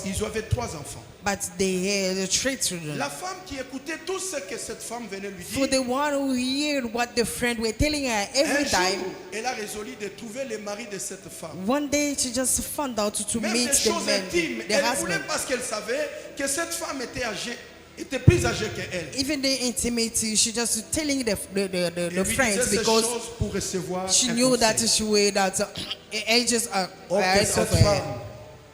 ils avaient trois enfants. But they had 3 children. La femme qui écoutait tout ce que cette femme venait lui For dire, the one who heard what the friend were telling her un every jour, time, elle a résolu de trouver le mari de cette femme. one day she just found out to Même meet des the choses man, intimes, the elle husband. voulait parce qu'elle savait que cette femme était âgée, était plus âgée qu'elle. Even the intimacy, she just telling the Elle lui friends disait ces because choses pour recevoir she un knew conseil. that she were that ages are Or que ahead cette of her. femme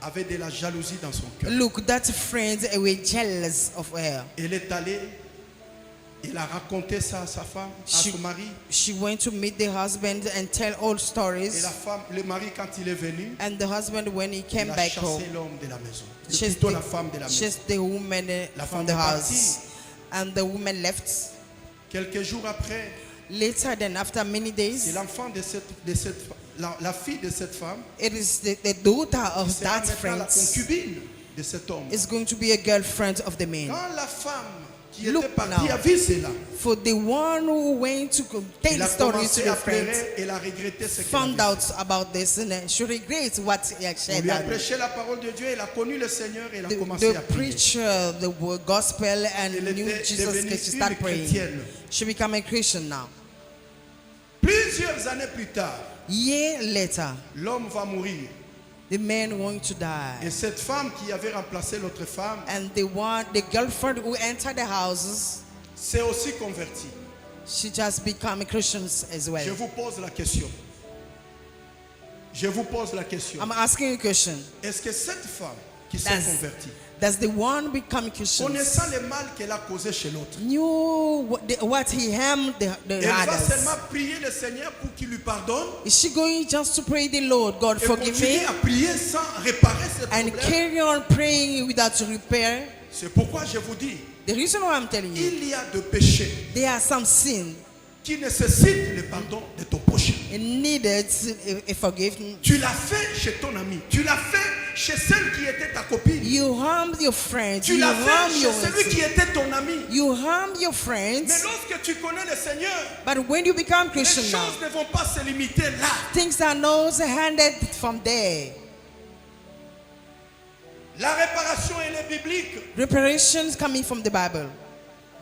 avait de la jalousie dans son cœur. Look, that friends were jealous of her. Elle est allée, elle a raconté ça à sa femme, à son mari. She went to meet the husband and tell all Et stories. la femme, le mari, quand il est venu, And the husband, when he il came a back chassé home, l'homme de la maison. chased Plutôt la femme de la maison. chased the woman La from femme the est house. And the woman left. Quelques jours après, Later, then after many c'est days, l'enfant la fille de cette femme it is the daughter of sera that maintenant friend la concubine de cet homme. is going to be a girlfriend of the man. Quand la femme qui Look était partie now. a vu cela, For the one who went to tell elle the a story to commencé the à friends, pleurer, elle a regretté ce qu'elle found avait out about this, and she regrets what he had On said. lui a That prêché la parole de Dieu, elle a connu le Seigneur et elle a the commencé à prier. preacher, the gospel, and Elle knew était Jesus, devenue she une started praying. chrétienne. She became a Christian now. Plusieurs années plus tard, Year later, l'homme va mourir. the man going to Et die, cette femme qui avait remplacé l'autre femme and the girlfriend who entered the houses, s'est aussi convertie. she just became Christians as Je well. vous pose la question. Je vous pose la question. I'm asking you a question. Est-ce que cette femme qui s'est Does, convertie, does the one become Christian connaissant le mal qu'elle a causé chez l'autre, knew what he harmed the elle va others? seulement prier le Seigneur pour qu'il lui pardonne Is she going just to pray the Lord, God et forgive continuer me, à prier sans réparer ce and problème? carry on praying without repair? C'est pourquoi je vous dis, The reason why I'm telling you, il y a de péchés there are some sin qui nécessitent le pardon de ton prochain. and needed a forgiveness. Tu l'as fait chez ton ami, tu l'as fait chez celle qui était ta copine, You harmed your friend, tu you l'as harmed fait your chez celui qui était ton ami. you harmed your Mais friends, lorsque tu connais le Seigneur, but when you become les Christian now, choses ne vont pas se limiter là. things are not handed from there. La réparation, elle est biblique. Reparations coming from the Bible.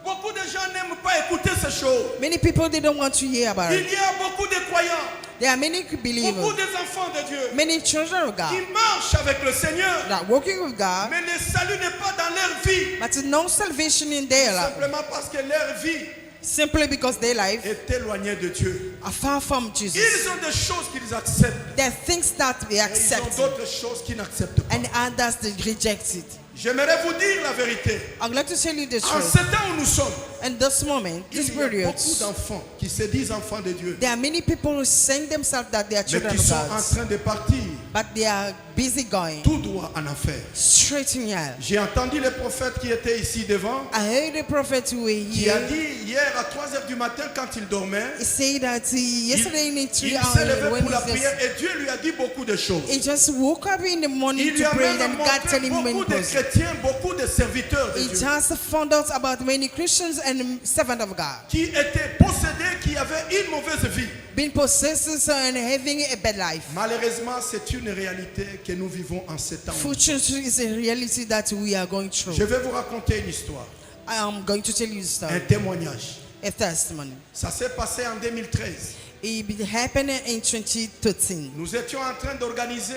Beaucoup de gens n'aiment pas écouter ces choses. Many people, they don't want to hear about Il it. y a beaucoup de croyants, There are many beaucoup believers, d'enfants de Dieu many children of qui God marchent avec le Seigneur, that are working with God, mais le salut n'est pas dans leur vie, but no salvation in their life, simplement parce que leur vie simply because their life est éloignée de Dieu. are far from Jesus. Ils ont des choses qu'ils acceptent, There are things that we et ils accept ont d'autres choses qu'ils n'acceptent pas. and others they reject it. J'aimerais vous dire la vérité. I'd like to tell you the En truth. ce temps où nous sommes, And this moment, il this y a period, beaucoup d'enfants qui se disent enfants de Dieu, there are many people who saying themselves that they are mais children qui of sont en God, train de partir but they are busy going tout droit en enfer. straight in hell. J'ai entendu les prophètes qui étaient ici devant, I heard the prophet who were qui a here. dit hier à 3 heures du matin quand il dormait, He said that yesterday in 3 il s'est levé hours when pour la prière et Dieu lui a dit beaucoup de choses. he just woke up in the morning Il lui to a pray, même and God montré tell him many beaucoup de things. chrétiens, beaucoup de serviteurs de He Dieu just found out about many Christians and servants of God qui étaient possédés, qui avaient une mauvaise vie. being possessed and having a bad life. Malheureusement, c'est une réalité que nous vivons en ces temps. Fortunately, it's a reality that we are going through. Je vais vous raconter une histoire, I am going to tell you a un story, témoignage. a testimony. Ça s'est passé en 2013. It happened in 2013. Nous étions en train d'organiser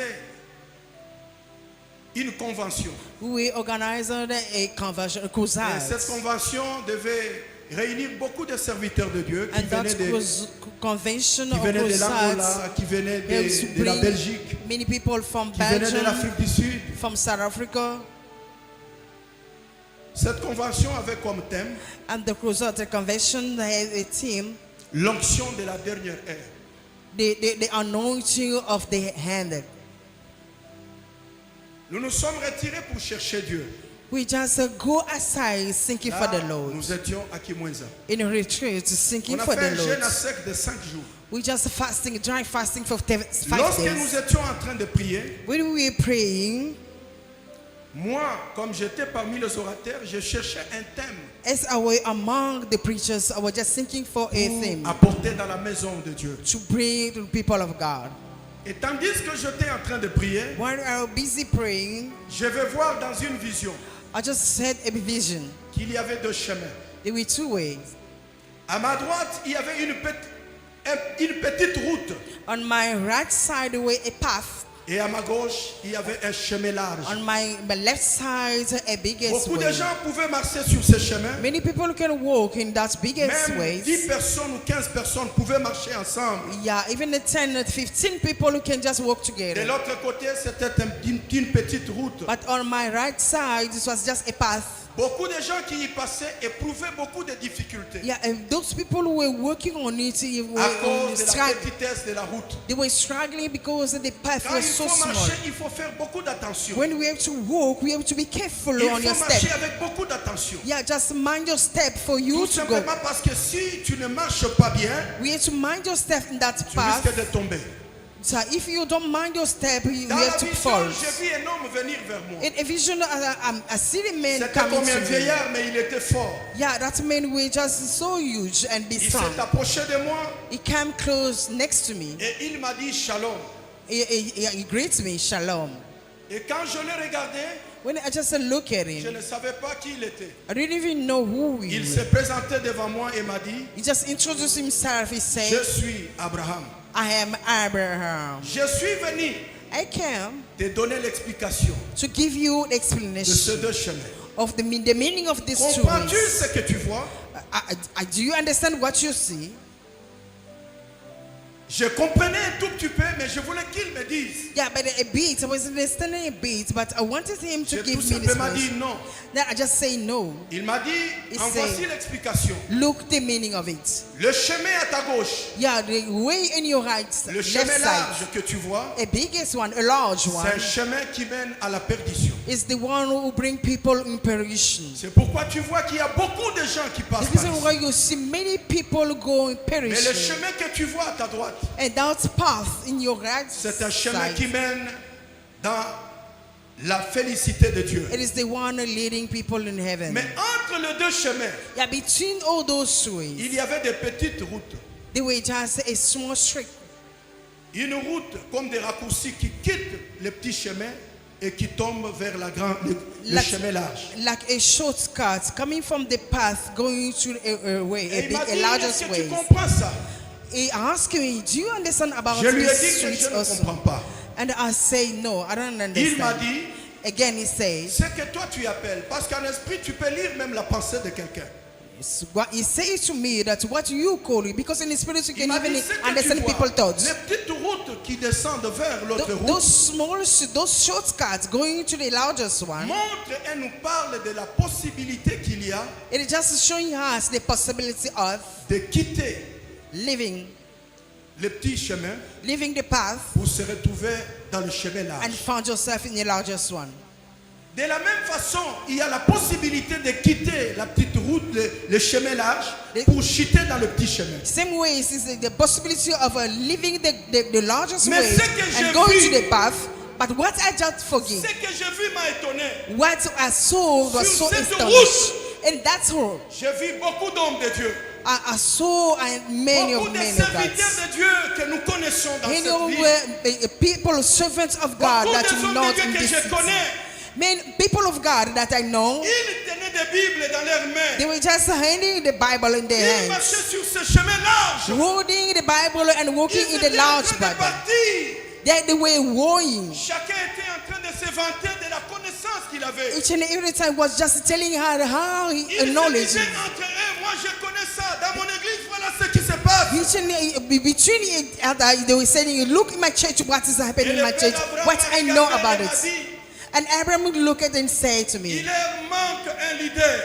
une convention. We organized a convention, a Et crusade. cette convention devait réunir beaucoup de serviteurs de Dieu qui And that venaient de, convention qui or venaient de crusades l'Angola, qui venaient helps to de la bring Belgique, many people from qui venaient de Belgium, l'Afrique du Sud. from South Africa. Cette convention avait comme thème And the crusade convention had a theme, l'onction de la dernière ère. the anointing of the hand. Nous nous sommes retirés pour chercher Dieu. We just go aside seeking for Là, the Lord. nous étions à Kimwenza. In a retreat, seeking On a for fait the un Lord. jeûne à sec de 5 jours. We just fasting, dry fasting for 5 Lorsque days. nous étions en train de prier, When we were praying, Moi, comme j'étais parmi les orateurs, je cherchais un thème As I was among the preachers, I was just thinking for a theme à porter dans la maison de Dieu. to bring to the people of God. Et tandis que j'étais en train de prier, While I was busy praying, je vais voir dans une vision I just had a vision. qu'il y avait deux chemins. There were two ways. À ma droite, il y avait une petite route. On my right side, there was a path. Et à ma gauche, il y avait un chemin large. On my left side, a biggest Beaucoup de way. gens pouvaient marcher sur ce chemin. Many people can walk in that biggest Même ways. 10 personnes ou 15 personnes pouvaient marcher ensemble. Yeah, even the 10 or 15 people who can just walk De together. l'autre côté, c'était une petite route. But on my right side, this was just a path. Beaucoup de gens qui y passaient éprouvaient beaucoup de difficultés Yeah, and those people who were working on it à cause de la were petitesse de la route. they were struggling because the path Quand was il so faut small. marcher, il faut faire beaucoup d'attention. When we have to walk, we have to be careful Il on your faut marcher step. avec beaucoup d'attention. Yeah, just mind your step for you Tout to go. simplement parce que si tu ne marches pas bien, We have to mind your step in that tu path. risques de tomber. So if you don't mind your step, you Dans la have to vision, fall. j'ai vu un homme venir vers moi. In a vision, I see the man C'était comme coming un to me. vieillard, mais il était fort. Yeah, that man was just so huge and be Il strong. s'est approché de moi He came close next to me. et il m'a dit shalom. He greets me, shalom. Et quand je l'ai regardé, When I just look at je him, ne savais pas qui il était. I didn't even know who he Il was. s'est présenté devant moi et m'a dit, He just introduced himself. He je said, suis Abraham. I am Abraham. Je suis venu I came te donner l'explication to give you the de ces explanation deux chemins. of the meaning of these two Comprends-tu ways. ce que tu vois? Do you understand what you see? Je comprenais un tout petit peu, mais je voulais qu'il me dise. Yeah, but a bit. I was understanding a bit, but I wanted him to J'ai give tout me this simplement dit verse. non. Then I just say no. Il m'a dit, Il en sait. voici l'explication. Look the meaning of it. Le chemin à ta gauche, Yeah, the way in your right, le left chemin side, large que tu vois, a biggest one, a large one, c'est un chemin qui mène à la perdition. is the one who bring people in perdition. C'est pourquoi tu vois qu'il y a beaucoup de gens qui passent The par reason why ici. you see many people go in Mais le perishing. chemin que tu vois à ta droite, And that path in your right c'est un chemin side, qui mène dans la félicité de Dieu. it is the one leading people in heaven. Mais entre les deux chemins, Yeah, between all those ways, il y avait des petites routes. there were just a small street. Une route comme des raccourcis qui quittent les petits chemins et qui tombent vers le chemin large. Like a shortcut coming from the path going to a way, Et il m'a a dit, est-ce largest que tu way. comprends ça? He asked me, do you understand about Je lui ai this dit que street je ne also? comprends pas. And I say, no, I don't Il m'a understand. dit, Again, he says, ce que toi tu appelles, parce qu'en esprit tu peux lire même la pensée de quelqu'un. he says to me that what you call it, because in the spirit you Il can m'a even dit, ce que tu understand vois, people's thoughts. les petites routes qui descendent vers l'autre route Those shortcuts going to the largest one, montrent et nous parlent de la possibilité qu'il y a it is just showing us the possibility of de quitter living le petit chemin the path pour se retrouver dans le chemin and large. found yourself in the largest one. De la même façon, il y a la possibilité de quitter la petite route, le chemin large, pour chuter dans le petit chemin. Same way, it is the possibility of living the largest Mais way ce que j'ai and going vu- to the path. But what I just forget, Ce que j'ai vu m'a étonné. what I saw was so Sur cette astonished. And that's all. J'ai vu beaucoup d'hommes de Dieu, I saw many beaucoup of de men of serviteurs God. de Dieu que nous connaissons dans Many cette of ville. people, servants of God Beaucoup that de you hommes know de Dieu in que this je city. connais, Men, people of God that I know, ils tenaient des Bibles dans leurs mains. they were just handing the Bible in their Ils hands, marchaient sur ce chemin large. holding the Bible and walking Ils in the étaient en large train de Bible. partir. They were warring. Chacun était en train de se vanter de la connaissance qu'il avait. Each and every time was just telling her how he Ils se acknowledged. disaient entre eux, moi je connais ça. Dans mon église, voilà ce qui se passe. Between each other, they were saying, look in my church, what is happening in my church, what I know about it. And Abraham would look at it and say to me, Il leur manque un leader.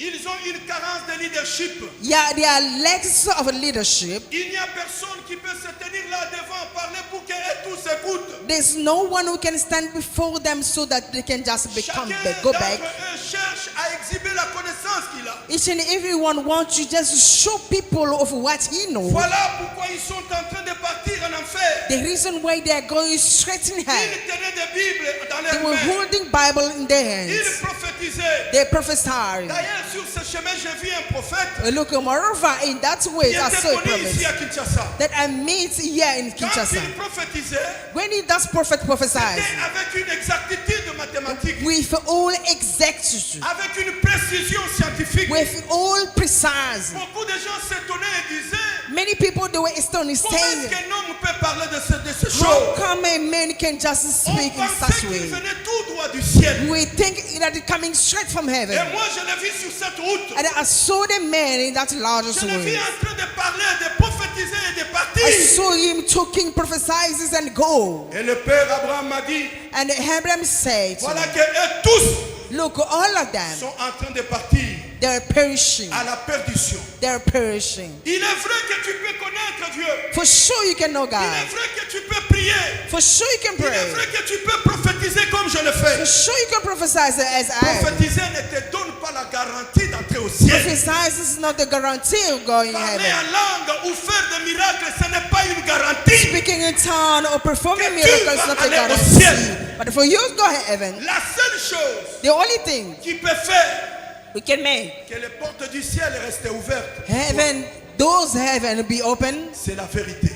Ils ont une carence de leadership. Yeah, they are lacks of leadership. Il n'y a personne qui peut se tenir là devant, parler pour que tous écoutent. There's no one who can stand before them so that they can just Chacun go d'entre back. eux cherche à exhiber la connaissance qu'il a. Each and everyone wants to just show people of what he knows. Voilà pourquoi ils sont en train de partir en enfer. The reason why they are going straight in hell. Ils tenaient des Bibles dans They leurs were mains. holding Bible in their Ils hands. prophétisaient. They prophesied. D'ailleurs, sur ce chemin, j'ai vu un prophète Look, moreover, in that way, qui I était saw a connu ici prophet à Kinshasa. that I meet here in Quand Kinshasa. il prophétisait, When he does prophet c'était prophesies avec une exactitude mathématique, with all exactitude, avec une précision scientifique. with all precise. Beaucoup de gens s'étonnaient et disaient, Many people they were astonished, comment saying, est-ce qu'un homme peut parler de ces "How choses? come a man can just On speak in pensait such qu'il way?" venait tout droit du ciel. We think that it's coming straight from Et heaven. moi, je l'ai vu sur cette route. And I saw the man in that largest Je l'ai vu way. en train de parler, de prophétiser et de I partir. saw him talking, prophesies, and go. Et le père Abraham m'a dit, And Abraham said, to voilà me, que eux tous "Look, all of them, sont en train de partir they're perishing. à la perdition. They're perishing. Il est vrai que tu peux connaître Dieu. For sure you can know Il God. est vrai que tu peux prier. For sure you can Il est pray. vrai que tu peux prophétiser comme je le For fais. sure you can prophesy as I am. Prophétiser ne te donne pas la garantie d'entrer au ciel. Prophesy is not the guarantee of going in Parler heaven. en langue ou faire des miracles, ce n'est pas une garantie. Speaking in tongue or performing Que tu miracles is vas not a aller au guarantee. ciel. But for you to go to heaven, La seule chose the only thing qui peut faire we can make que les portes du ciel restent ouvertes, heaven, those heaven be open, c'est la vérité.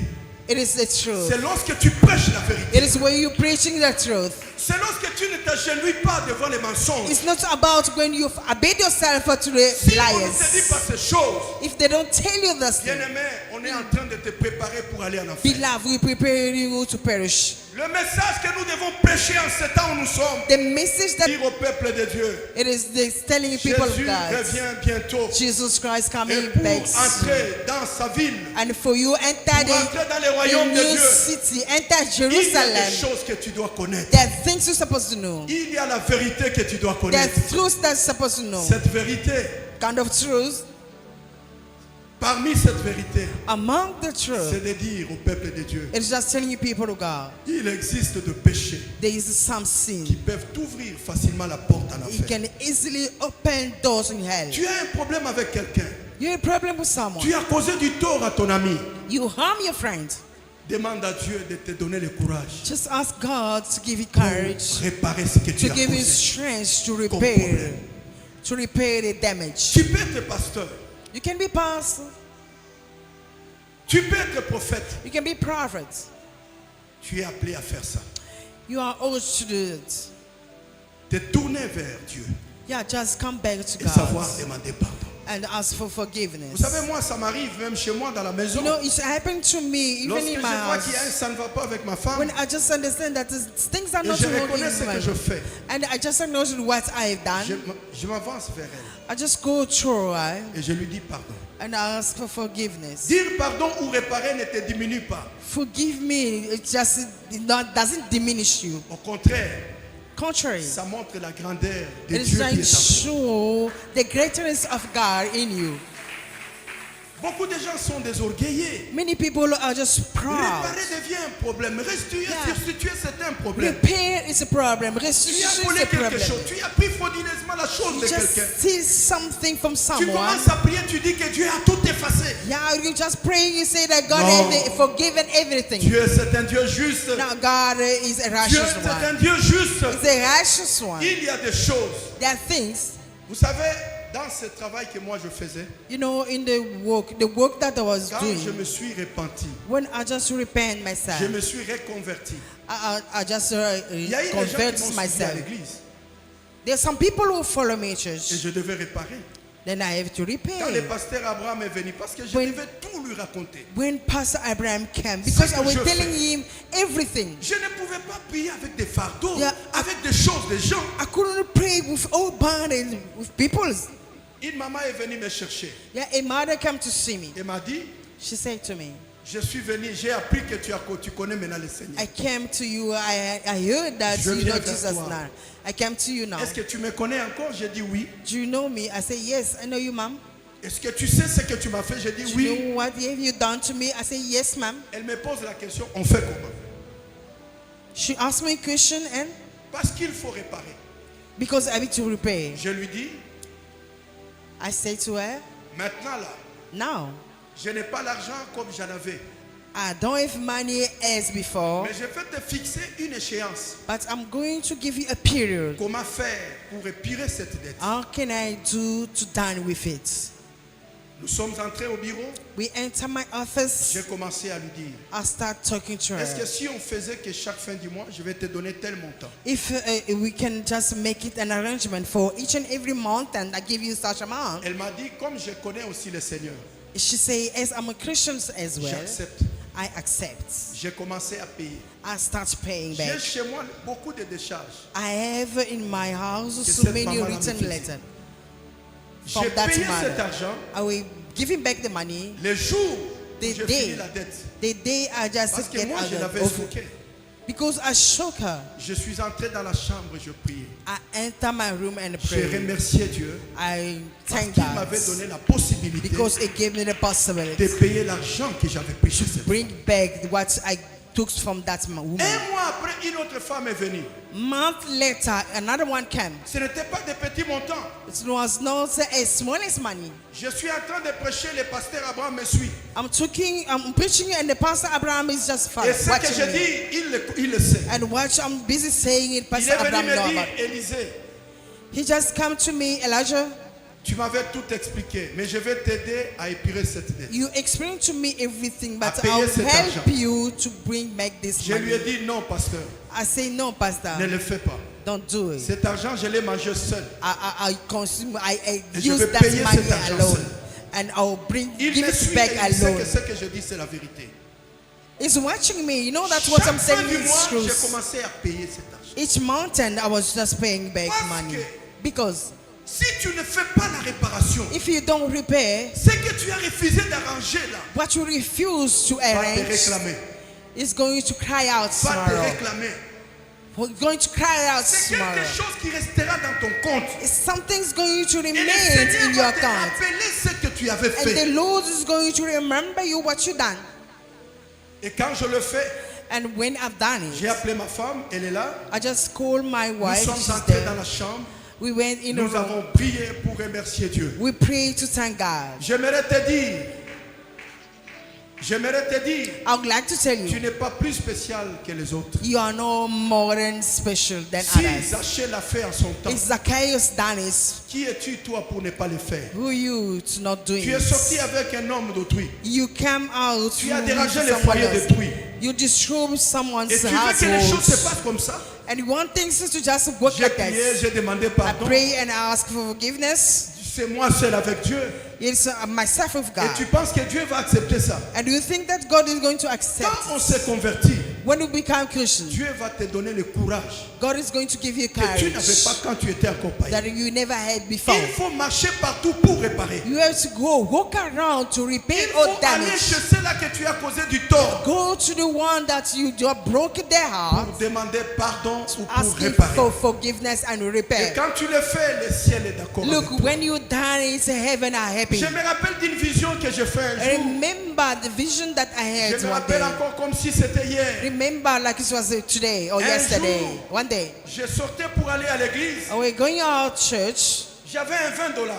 it is the truth. C'est lorsque tu prêches la vérité. It is when you preaching the truth. C'est lorsque tu ne t'agenouilles pas devant les mensonges. It's not about when you obey yourself to the Si on ne te dit pas liars. ces choses, If they don't tell you this thing, bien-aimé, on est en train de te préparer pour aller en enfer. beloved, we prepare you to perish. Le message que nous devons prêcher en ce temps où nous sommes, The message that dire au peuple de Dieu, it is this telling people of Jésus God, revient bientôt. Jesus Christ Et coming pour back soon. entrer dans sa ville, And for you enter pour entrer dans les the royaumes de new Dieu, city, enter il y a des Jerusalem. choses que tu dois connaître. There are things you're supposed to know. Il y a la vérité que tu dois There are connaître. truths that you're supposed to know. Cette vérité, Kind of truth. parmi cette vérité, Among the c'est truth, de dire au peuple de Dieu, it's just telling you people of God, il existe de péchés there is some qui sin. peuvent ouvrir facilement la porte en You enfer. can easily open doors in hell. Tu as un problème avec quelqu'un. You have a problem with someone. Tu as causé du tort à ton ami. You harm your friend. Demande à Dieu de te donner le courage Just ask God to give you pour courage, réparer ce que tu to as give you causé. strength to comme repair, problème. to repair the damage. Tu peux être pasteur. You can be pastor. Tu peux être prophète. You can be prophet. Tu es appelé à faire ça. You are urged to do it. Te tourner vers Dieu Yeah, just come back to et savoir God demander pardon. and ask for Vous forgiveness. savez, moi, ça m'arrive même chez moi dans la maison. You know, it's happened to me even Lorsque je in my vois qu'il y a un house. ça ne va pas avec ma femme, When I just understand that things are et not je working reconnais ce que je well, fais, and I just acknowledge what I've done, je m'avance vers elle I just go through right, et je lui dis pardon. and I ask for forgiveness. Dire pardon ou réparer ne te diminue pas. Forgive me, it just doesn't diminish you. Au contraire, Contrary, ça montre la grandeur de it is Dieu qui trying est to en toi. show the greatness of God in you. Beaucoup de gens sont désorgueillés. Many people are just proud. Réparer devient un problème. Restituer, Yeah. substituer, c'est un problème. Repair is a problem. Tu as Restitution volé is a quelque problem. chose. Tu as pris frauduleusement la chose You de just quelqu'un. steal something from Tu someone. commences à prier, tu dis que Dieu a tout effacé. Yeah, you just pray, you say that God No. has forgiven everything. Dieu, c'est un Dieu juste. Now God is a Dieu, righteous c'est un one. Dieu juste. It's a righteous one. Il y a des choses. There are things, Vous savez, dans ce travail que moi je faisais, you know, in the work that I was quand je doing, me suis repenti, when I just repent myself, je me suis reconverti. I just Il y a eu des gens qui convert m'ont suivi à myself. l'église There's some people who follow me at et church. je devais réparer. Then I have to Quand le repay. pasteur Abraham est venu, parce que je When- devais tout lui raconter. When Pastor Abraham came, because I was je telling fais. him everything. Je ne pouvais pas prier avec des fardeaux, Yeah. avec des choses, des gens. I couldn't pray with all burden with people. Une maman est venue me chercher Yeah, a mother came to see me. et m'a dit, She said to me, Je suis venu, j'ai appris que tu connais maintenant le Seigneur. I came to you. I heard that Je you viens know vers Jesus toi. now. I came to you now. Est-ce que tu me connais encore? J'ai dit oui. Do you know me? I say, yes, I know you, ma'am. Est-ce que tu sais ce que tu m'as fait? J'ai dit Do you oui. know what have you done to me? I say, yes, ma'am. Elle me pose la question, on fait comment? She asked me a question, and Parce qu'il faut réparer. because I need to repair, Je lui dis, I say to her, maintenant là, now, je n'ai pas l'argent comme j'en avais. I don't have money as before, Mais je vais te fixer une échéance. but I'm going to give you a period. Comment faire pour épirer cette dette? How can I do to done with it? Nous sommes entrés au bureau. We enter my office. J'ai commencé à lui dire, I start talking to est-ce que her. si on faisait que chaque fin du mois, je vais te donner tel montant? If we can just make it an arrangement for each and every month, and I give you such amount. Elle m'a dit, comme je connais aussi le Seigneur, She say, as I'm a Christian as well, j'accepte. I accept. J'ai commencé à payer. I start paying J'ai back. chez moi beaucoup de décharges. I have in my house Que so cette many maman-là me written faisait. letters. J'ai From that payé matter. cet argent I will give him back the money le jour où The j'ai day. fini la dette. the day I just Parce que get moi, out je l'avais of souqué. because I shook her. Je suis entré dans la chambre et je priais. I enter my room and J'ai pray. remercié Dieu I parce thank qu'il God m'avait donné la possibilité because it gave me the de possibility payer l'argent que j'avais pris chez cette femme. bring back what I took from that woman. Un mois après, une autre femme est venue. Month later, another one came. Ce n'était pas des petits montants. It was not a smallest money. Je suis en train de prêcher, le pasteur Abraham me suit. I'm preaching, and the pastor Abraham is just Et ce que watching je me. dis, il le sait. And watch, I'm busy saying it, Il Pastor est venu Abraham me know dire, about it. Élisée, He just come to me, Elijah. tu m'avais tout expliqué, mais je vais t'aider à épirer cette dette. You explain to me everything, but À payer I'll cet help argent. you to bring back this Je lui ai money. dit, non, pasteur, I say, no, Pastor, ne le fais pas. don't do it. Cet argent, je l'ai mangé seul. I consume, I Et je use vais that payer money cet argent alone. seul. And I'll Il give me it suit back et il sait alone. que ce que je dis, c'est la vérité. He's watching me. You know that's what I'm Chaque fin saying du is mois, true. j'ai commencé à payer cet argent. Each mountain, I was just paying back Parce money. que- Because Si tu ne fais pas la réparation, if you don't repair, ce que tu as refusé d'arranger là, what you refuse to va te arrange réclamer. is going to cry out Va te tomorrow. réclamer. We're going to cry out C'est tomorrow. quelque chose qui restera dans ton compte. Something's going to Et le remain Seigneur in your va te account. rappeler ce que tu avais And the fait. Lord is going to remember you what you done. Et quand je le fais, And when I've done j'ai it, appelé ma femme, elle est là. I just call my Nous wife. sommes She's entrés dans there. la chambre. We went in a Nous room. avons prié pour remercier Dieu. We pray to thank God. J'aimerais te dire, I would like to tell tu you, n'es pas plus spécial que les autres. you are no more than special than Si others. Zachée l'a fait en son temps, If Zacchaeus done it, qui es-tu toi pour ne pas le faire? who you to not do Tu es sorti it? avec un homme d'autrui. You came out Tu as to dérangé les someone foyers else. d'autrui. You disturb someone's Et tu veux que les choses se household. passent comme ça? And you want things to just work J'ai like prié, this. j'ai demandé I pardon. pray and ask for forgiveness. C'est moi seul avec Dieu. It's myself with Et tu God. penses que Dieu va accepter ça? And do you think that God is going to accept Quand on it? s'est converti, When you become Christian, Dieu va te donner le courage God is going to give you que tu n'avais courage pas quand tu étais encore païen. that you never had before. Il faut marcher partout pour réparer. You have to go walk around to repair Il faut all aller damage. chez ceux-là que tu as causé du tort Go to the one that you just broke their heart, pour demander pardon ou pour asking réparer. for forgiveness and Et repair. quand tu le fais, le ciel est d'accord avec Look, toi. when you done it, heaven are happy. Je me rappelle d'une vision que j'ai faite un jour. Remember the vision that I Je had me one rappelle day. encore comme si c'était hier. Remember like it was today or Un yesterday. jour. One day. Je sortais pour aller à l'église. We're going out church. J'avais un $20.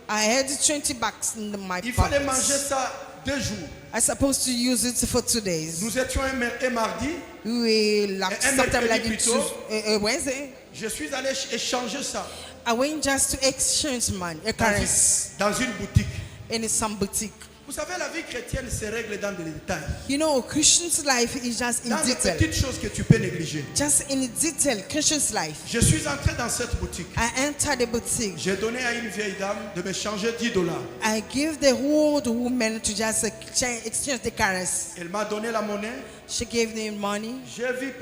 I had 20 bucks in my Il fallait pocket. manger ça 2 jours. I supposed to use it for 2 days. Nous étions un mardi. We like Un sometime like mercredi plutôt. Wednesday. Je suis allé échanger ça I went just to exchange money, a currency dans une boutique. in some boutique. Vous savez, la vie chrétienne se règle dans des détails. You know, Christian's life is just in Dans des detail. petites choses que tu peux négliger. Just in detail, Christian's life. Je suis entré dans cette boutique. I entered the boutique. J'ai donné à une vieille dame de me changer $10. I give the old woman to just exchange the currency. Elle m'a donné la monnaie. She gave me money. J'ai vu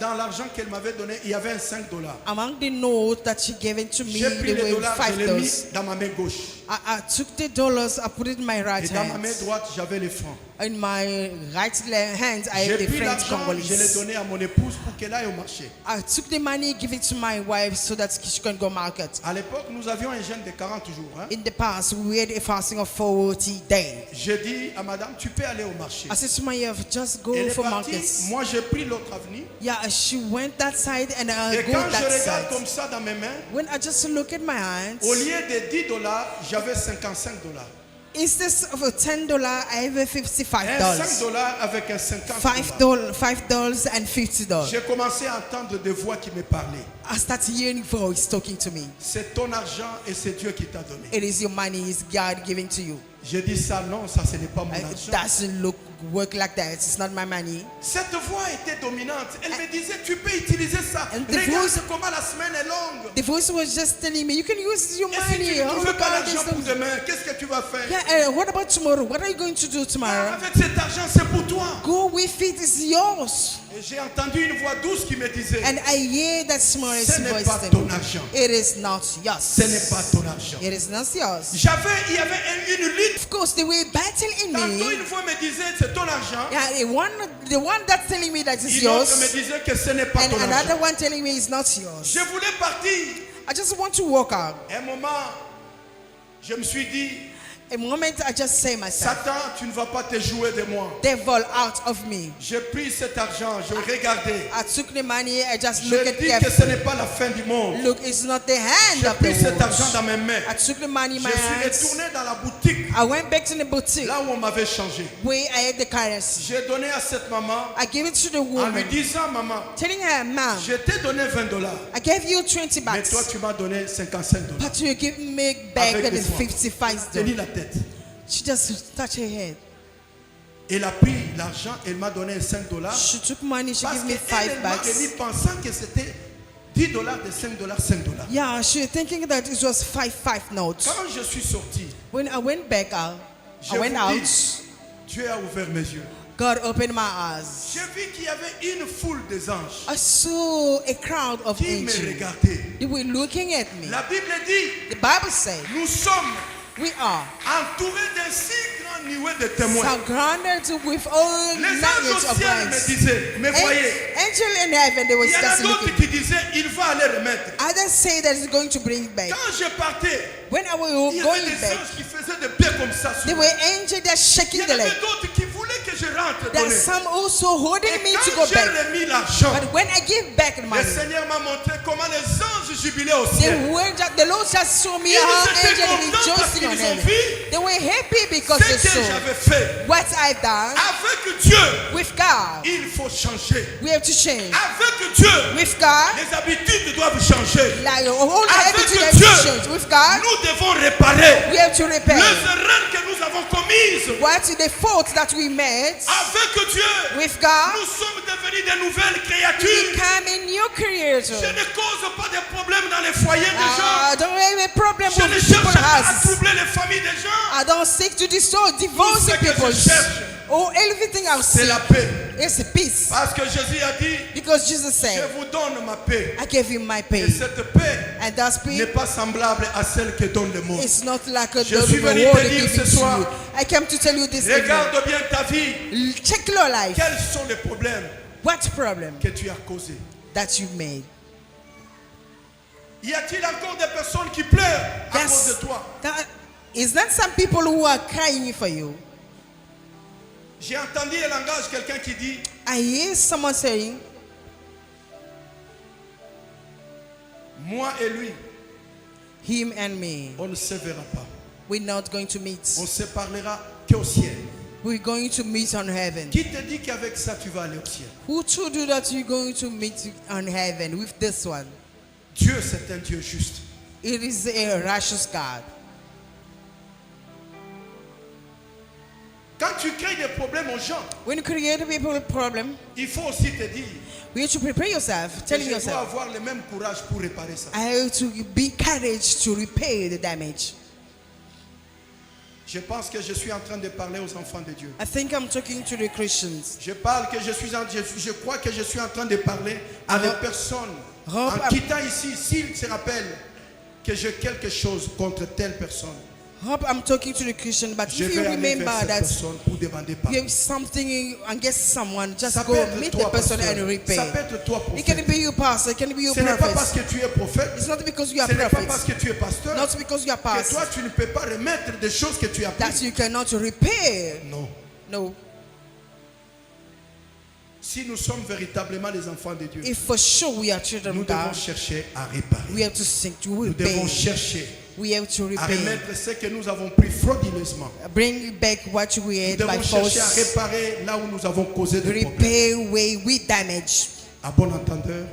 dans l'argent qu'elle m'avait donné, il y avait un $5. Among the note that she gave it to me, J'ai pris there les were dollars, je l'ai mis $5. dans ma main gauche. I took the dollars, I put it in my right Et dans ma hand. main droite, j'avais les francs. In my right hand, I J'ai have the pris French l'argent, je l'ai Congolese. donné à mon épouse pour qu'elle aille au marché. I took the money, give it to my wife so that she can go market. À l'époque, nous avions un jeûne de 40 jours. Hein. In the past, we had a fasting of 40 days. J'ai dit à madame, tu peux aller au marché. I said to my wife, just go Elle est for partie, markets. moi j'ai pris l'autre avenue. Yeah, she went that side and I Et go quand je that regarde side. comme ça dans mes mains, When I just look at my hands, au lieu de $10, j'avais $55. instead of $10, I have Un $55. $5 avec un 50 $5 and $50. J'ai commencé à entendre des voix qui me parlaient. I started hearing voice talking to me. C'est ton argent et c'est Dieu qui t'a donné. It is your money, it's God giving to you. J'ai dit ça, non, ça ce n'est pas mon It argent. doesn't work like that. It's not my money. Cette voix était dominante. Elle me disait, tu peux utiliser ça. And the Regarde voice- comment la semaine est longue. The voice was just telling me, you can use your Et si money. tu ne Oh, trouves pas God, l'argent there's pour no- demain, qu'est-ce que tu vas faire? Yeah, what about tomorrow? What are you going to do tomorrow? Avec cet argent, c'est pour toi. Go with it, it's yours. Et j'ai entendu une voix douce qui me disait, And I hear that smallest ce n'est voice pas telling ton me, argent. it is not yours. Ce n'est pas ton argent. It is not yours. Il y avait une lutte. Of course, they were battle in Tantôt, me. une voix me disait, c'est ton argent. Yeah, the one that's telling me that it's Une autre me yours, disait que ce n'est pas and ton another argent. one telling me it's not yours. Je voulais partir. I just want to walk out. Un moment, je me suis dit, A moment, I just say myself, Satan, tu ne vas pas te jouer de moi. devil out of me. J'ai pris cet argent, je regardais. I took the money, I just J'ai look at dit que ce carefully. n'est pas la fin du monde. Look, it's not the hand J'ai of pris the cet argent dans world. mes mains. I took the money in Je my suis hands. retourné dans la boutique, I went back to the boutique là où on m'avait changé. where I had the currency. J'ai donné à cette maman I gave it to the en lui woman, disant, maman, telling her, ma'am, je t'ai donné $20, I gave you 20 mais bucks, toi tu m'as donné $55. but you give me back Avec the les soins. Tenez $55. la tête. She just touched her head. Elle a pris l'argent, elle m'a donné $5. She took money, she Parce gave me qu'elle 5 m'a remis bucks. pensant que c'était $10 de $5, $5. Yeah, she was thinking that it was five notes. Quand je suis sorti, When I went back out, je I went vous out, dis, Dieu a ouvert mes yeux. God opened my eyes. J'ai vu qu'il y avait une foule des anges I saw a crowd of qui me angels. regardaient. They were looking at me. La Bible dit, The Bible says nous sommes we are entourés d'un si grand nuée de témoins. surrounded with all Les anges knowledge au of ciel me God. disaient, mais voyez, Angel in heaven, they were il y en a just d'autres looking. qui disaient, il va aller remettre. Others say that it's going to bring back. Quand je partais, When I was il y avait going des back, anges qui faisaient des pieds comme ça. there were angels that Il y shaking en the leg. avait d'autres qui voulaient que je rentre. There are donner. some also holding Et me to quand go j'ai back. remis l'argent, But when I give back the le money, Seigneur m'a montré comment les anges jubilaient au ciel. the Lord just showed me Ils how étaient angels contents parce rejoicing on qu'ils ont heaven. vu They were happy because ce they que saw j'avais fait. what I've done Avec Dieu, with God. il faut changer. We have to change. Avec Dieu, With God, les habitudes doivent changer. like all the Avec habitude has Dieu, to change. With God, nous devons réparer we have to les repair. erreurs que nous avons commises. What is the fault that we made? Avec Dieu, With God, nous sommes devenus de nouvelles créatures. become a new creator. Je ne cause pas de problèmes dans les foyers des gens. I don't have a problem Je ne with people's cherche pas à houses. troubler les familles des gens. I don't seek to destroy, divorce Tout ce que people. je cherche, Oh, everything I c'est see la paix. is a peace. Parce que Jésus a dit, Because Jesus je said, vous donne ma paix. I gave you my Et pain. cette paix And that n'est peace pas semblable à celle que donne le monde. is not like a Je suis the venu world te dire giving ce to soir, you. I came to tell you this evening. Regarde bien ta vie. Check your life. Quels sont les problèmes What problem que tu as causés? that you made? Y a-t-il encore des personnes qui pleurent à cause de toi? Is that some people who are crying for you? J'ai entendu un langage, quelqu'un qui dit, I hear someone saying, moi et lui, him and me, on ne se verra pas. we're not going to meet. On se parlera qu'au ciel. We're going to meet on heaven. Qui te dit qu'avec ça tu vas aller au ciel? Who told you that you're going to meet on heaven with this one? Dieu, c'est un Dieu juste. It is a righteous God. Quand tu crées des problèmes aux gens, When you create a people problem, il faut aussi te dire, we have to prepare yourself, que telling je dois yourself, avoir le même courage pour réparer ça. I have to be courage to repair the damage. Je pense que je suis en train de parler aux enfants de Dieu. I think I'm talking to the Christians. Je crois que je suis en train de parler à des personnes. En quittant ici, s'ils se rappellent que j'ai quelque chose contre telle personne, Hope I'm talking to the Christian, but Je if you vais aller remember vers cette that personne pour demander pardon. you have something against someone, just Ça go peut être meet toi, the person pasteur. and repay. Ça peut être toi, It can prophète. be you, pastor. It can be you, Ce n'est pas parce prophet. que tu es prophète. It's not because you are Ce n'est pas parce prophet. que tu es pasteur. Not because you are Que pastor. toi, tu ne peux pas remettre des choses que tu as That prises. you cannot repay. Non. No. Si nous sommes véritablement les enfants de Dieu, If for sure we are children nous of devons God, chercher à réparer. we have to seek to Nous devons repay. chercher We have to à repay. remettre ce que nous avons pris frauduleusement. Bring back what we Nous had by devons chercher à force. réparer là où nous avons causé des problèmes. Repay where we damage. À bon entendeur,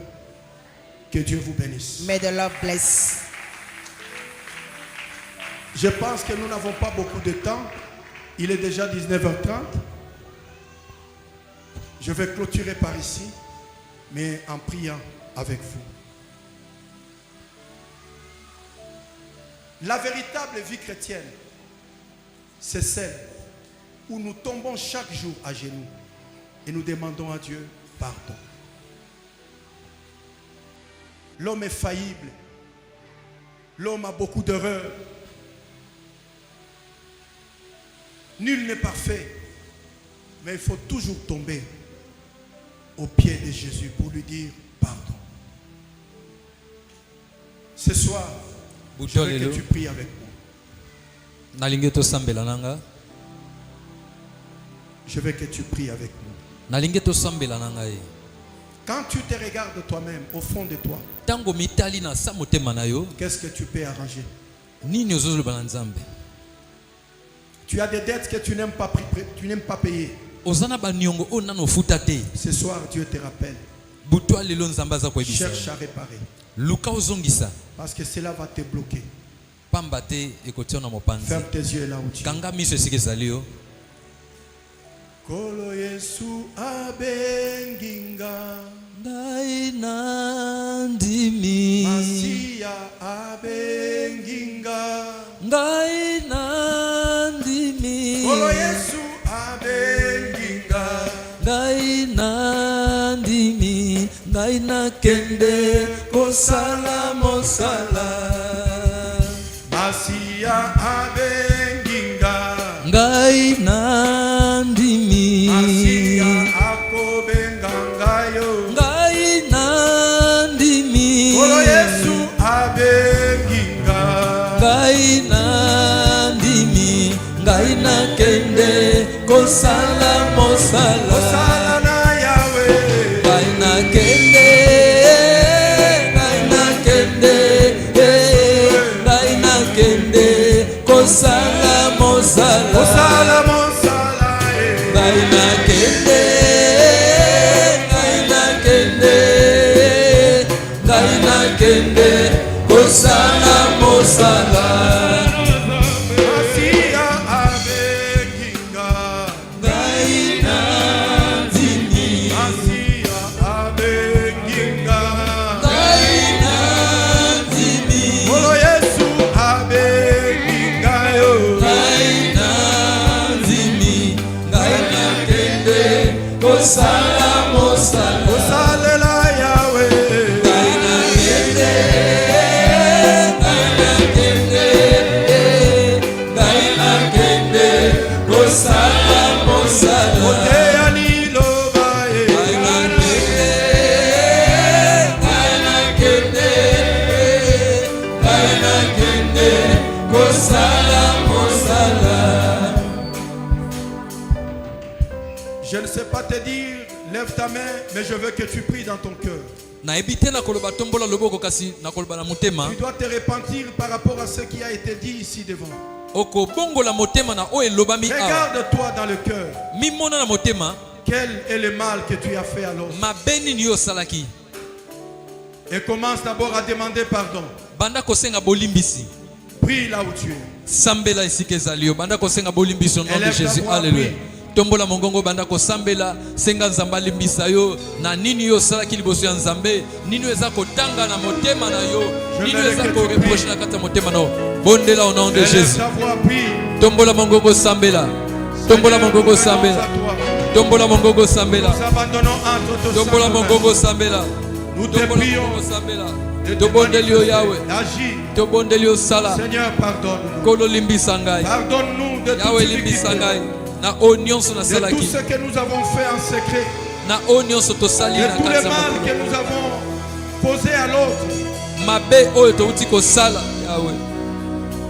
que Dieu vous bénisse. May the Lord bless. Je pense que nous n'avons pas beaucoup de temps. Il est déjà 19h30. Je vais clôturer par ici, mais en priant avec vous. La véritable vie chrétienne, c'est celle où nous tombons chaque jour à genoux et nous demandons à Dieu pardon. L'homme est faillible. L'homme a beaucoup d'erreurs. Nul n'est parfait. Mais il faut toujours tomber au pied de Jésus pour lui dire pardon. Ce soir, je veux que tu pries avec moi. Je veux que tu pries avec moi. Quand tu te regardes toi-même, au fond de toi, qu'est-ce que tu peux arranger? Tu as des dettes que tu n'aimes pas payer. Ce soir, Dieu te rappelle. Cherche à réparer. Parce que cela va te bloquer. Ferme tes yeux là où tu es. Kolo Yesu abenginga. Masia abenginga. Kolo Yesu abenginga. Kende kosala mosala Masia abenginga. ngai nandimi Masia akobengangayo. ngai nandimi Kolo Yesu abenginga. ngai nandimi ngai nakende kosala mosala Osala na Yahweh. ngai nakende kosala mosala Osala mosala ngai nakende kosala mosala Masia abenginga. ngai nandimi Masia abenginga. ngai nandimi Kolo Yesu abenginga yo. ngai nandimi ngai nakende kosala mosala Osalela Yahweh. ngai nakende kosala mosala Oteya liloba ye. ngai nakende kosala mosala. Je ne sais pas te dire, lève ta main, mais je veux que tu pries dans ton cœur. nayebi te nakoloba tombola loboko kasi nakoloba na motema Tu dois te repentir par rapport à ce qui a été dit ici devant. okobongola motema na oyo elobami awa Regarde-toi dans le cœur. mimona na motema Quel est le mal que tu as fait alors? mabe nini yo osalaki Et commence d'abord à demander pardon. banda kosenga bolimbisi Prie là où tu es. sambela esika ezali yo banda kosenga bolimbisi au nom de Élève ta Jésus voix, alléluia prie. tombola mongongo banda kosambela senga nzambe alimbisa yo na nini yo osalaki liboso ya nzambe nini yo eza kotanga na motema na yo nini yo eza koreproche na kati ya motema na yo bondela au nom de Élève Jésus ta voix, prie. tombola mongongo sambela tombola mongongo sambela tombola mongongo sambela Nous abandonnons entre tes tombola saintes mains. mongongo sambela Nous te tombola prions mongongo sambela de te Tobondelio manifester, Yahweh. d'agir. Tobondelio Sala. Seigneur, pardonne-nous. Kolo limbisa ngai. Pardonne-nous de Yahweh toute limbisa iniquité, ngai. Na o nyonso na de tout salaki. ce que nous avons fait en secret, Na o nyonso tosali de na tous les kati ya mal mokili. que nous avons posés à l'autre. Mabe oyo touti kosala Yahweh.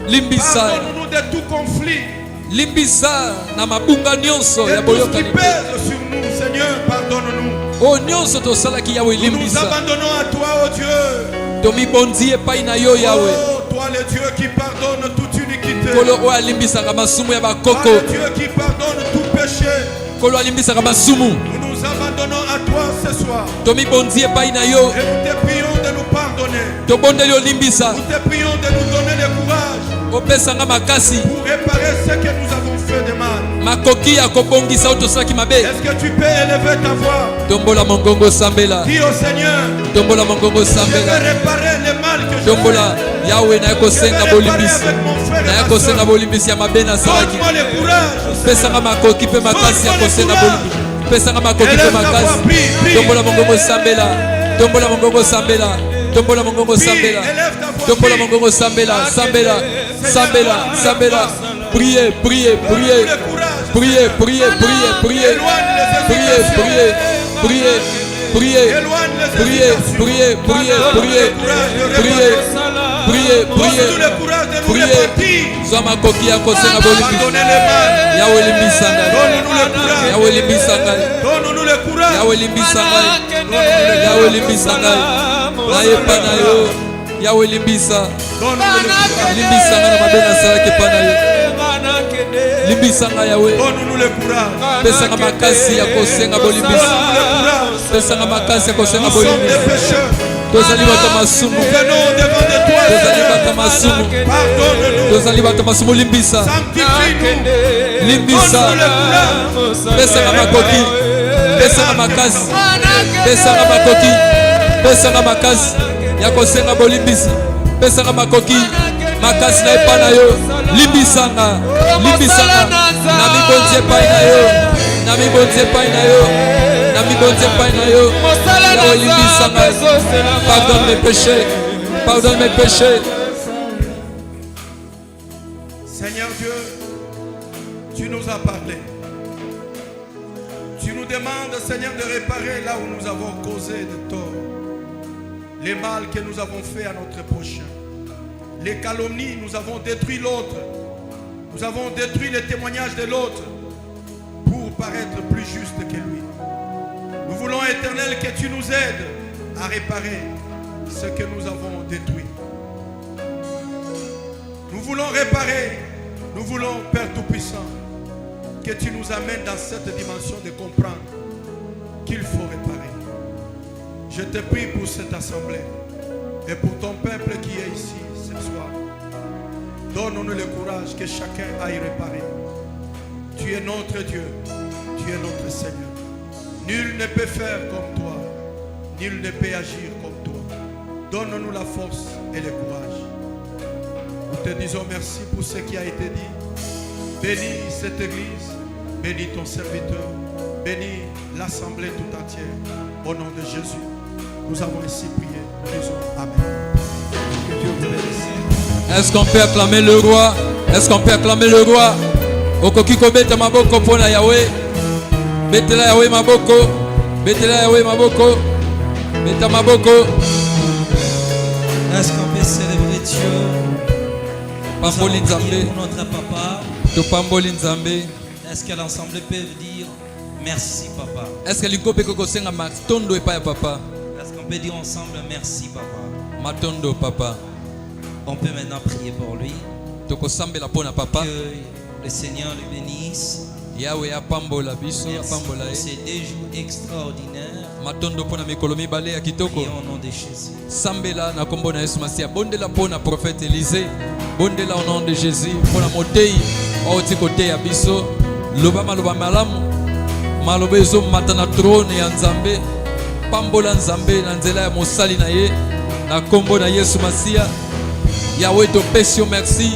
Limbisa. Pardonne-nous de tout conflit, Limbisa na mabunga nyonso de ya tout ce qui boyokani. pèse sur nous. Seigneur, pardonne-nous. O nyonso tosalaki Yahweh Nous nous limbisa. abandonnons à toi, oh Dieu. Tomibondi epai na yo Yahweh. Oh, toi le Dieu qui pardonne toute iniquité. Kolo oyo alimbisaka masumu ya Toi bakoko. le Dieu qui pardonne tout péché. Kolo alimbisaka masumu. Nous nous abandonnons à toi ce soir. Tomibondi epai na yo. Et nous te prions de nous pardonner. Tobondeli olimbisa. Nous te prions de nous donner le courage Opesanga makasi. pour réparer ce que nous avons fait de mal. Makoki ya kobongisa oyo tosalaki mabe. Est-ce que tu peux élever ta voix? Tombola mongongo sambela. Dis au Seigneur, Tombola mongongo je vais sambela. réparer le mal que je Tombola fais. Yahweh na Je vais kosenga réparer bolimbisi. avec mon frère Na et ma kosenga soeur. bolimbisi ya mabe na salaki. Donne-moi le courage. Pesanga makoki pe makasi ya kosenga bolimbisi. Pesanga makoki pe Élève ta voix, makasi. prie, prie. Tombola mongongo sambela. Tombola mongongo sambela. Tombola mongongo Prie, sambela. élève ta voix, Tombola prie. mongongo sambela. Sambela. Sambela. Sambela. Priez, priez, priez. Donne-nous le courage. Priez, priez, priez, priez. Priez, priez, priez, priez. Éloigne les Priez, hésitations. priez, priez, priez. Priez, priez, Donne-nous priez. le courage de nous Priez. répartir. Zwa makoki ya kosenga bolimbisi. Pardonnez les mal. Yahweh limbisa ngai. Donne-nous le courage. Yahweh limbisa ngai. Donne-nous le courage. Yahweh limbisa ngai. Yahweh limbisa ngai. Nayepa na yo. Yahweh limbisa. Donne-nous le courage. Limbisa ngai na mabe nasalaki epa na yo. Limbisa ngai Yahweh. Donne-nous le courage. Pesanga makasi ya kosenga bolimbisi. Donne-nous le courage. Pesanga makasi ya kosenga Nous sommes des bolimbisi. pécheurs. Tozali bato masumu. Nous venons devant de toi. Tozali Seigneur. bato masumu. Pardonne-nous. Tozali bato masumu limbisa. Sanctifie-nous. Limbisa. Donne-nous le courage. Pesanga makoki. Pesanga makasi. Pesanga makoki. Pesanga makasi ya kosenga bolimbisi. Pesanga makoki. Makasi na epa na yo. Limbisanga. Limbisanga. Na mibonzi epai na yo. Na mibonzi epai na yo. Na mibonzi epai na yo. Yahweh limbisanga. Pardonne mes péchés. Pardonne mes péchés. Seigneur Dieu, tu nous as parlé. Tu nous demandes, Seigneur, de réparer là où nous avons causé de tort. Les mal que nous avons fait à notre prochain. Les calomnies, nous avons détruit l'autre. Nous avons détruit les témoignages de l'autre pour paraître plus juste que lui. Nous voulons, Éternel, que tu nous aides à réparer ce que nous avons détruit. Nous voulons réparer. Nous voulons, Père Tout-Puissant, que tu nous amènes dans cette dimension de comprendre qu'il faut réparer. Je te prie pour cette assemblée et pour ton peuple qui est ici ce soir. Donne-nous le courage que chacun aille réparer. Tu es notre Dieu, tu es notre Seigneur. Nul ne peut faire comme toi, nul ne peut agir comme toi. Donne-nous la force et le courage. Nous te disons merci pour ce qui a été dit. Bénis cette église, bénis ton serviteur, bénis l'assemblée tout entière. Au nom de Jésus, nous avons ainsi prié. Nous disons Amen. Que Dieu vous bénisse. Est-ce qu'on peut acclamer le roi? Est-ce qu'on peut acclamer le roi? Okokiko beta maboko pona Yahweh. Betela Yahweh maboko. Betela Yahweh maboko. Beta maboko. Est-ce qu'on peut célébrer Dieu? Pamboli Nzambe. Pour notre papa. To pamboli Nzambe. Est-ce que l'ensemble peut dire merci papa? Est-ce que likope koko senga matondo epa ya papa? Est-ce qu'on peut dire ensemble merci papa? Matondo papa. On peut maintenant prier pour lui. Toko sambela pona papa. Que le Seigneur le bénisse. Yahweh apambola biso, Merci apambola pour e. ces 2 jours extraordinaires. Matondo pona mikolo mibale ya kitoko. Et au nom de Jésus. Sambela na kombo na Yesu Masia. Bondela pona prophète Élisée. Bondela au nom de Jésus. Pona motei. Oti kote ya biso. Loba maloba malamu. Maloba ezo mata na trône ya Nzambe. Pambola Nzambe na nzela ya mosali na ye. Na kombo na Yesu Masia. Yahweh to pesi merci.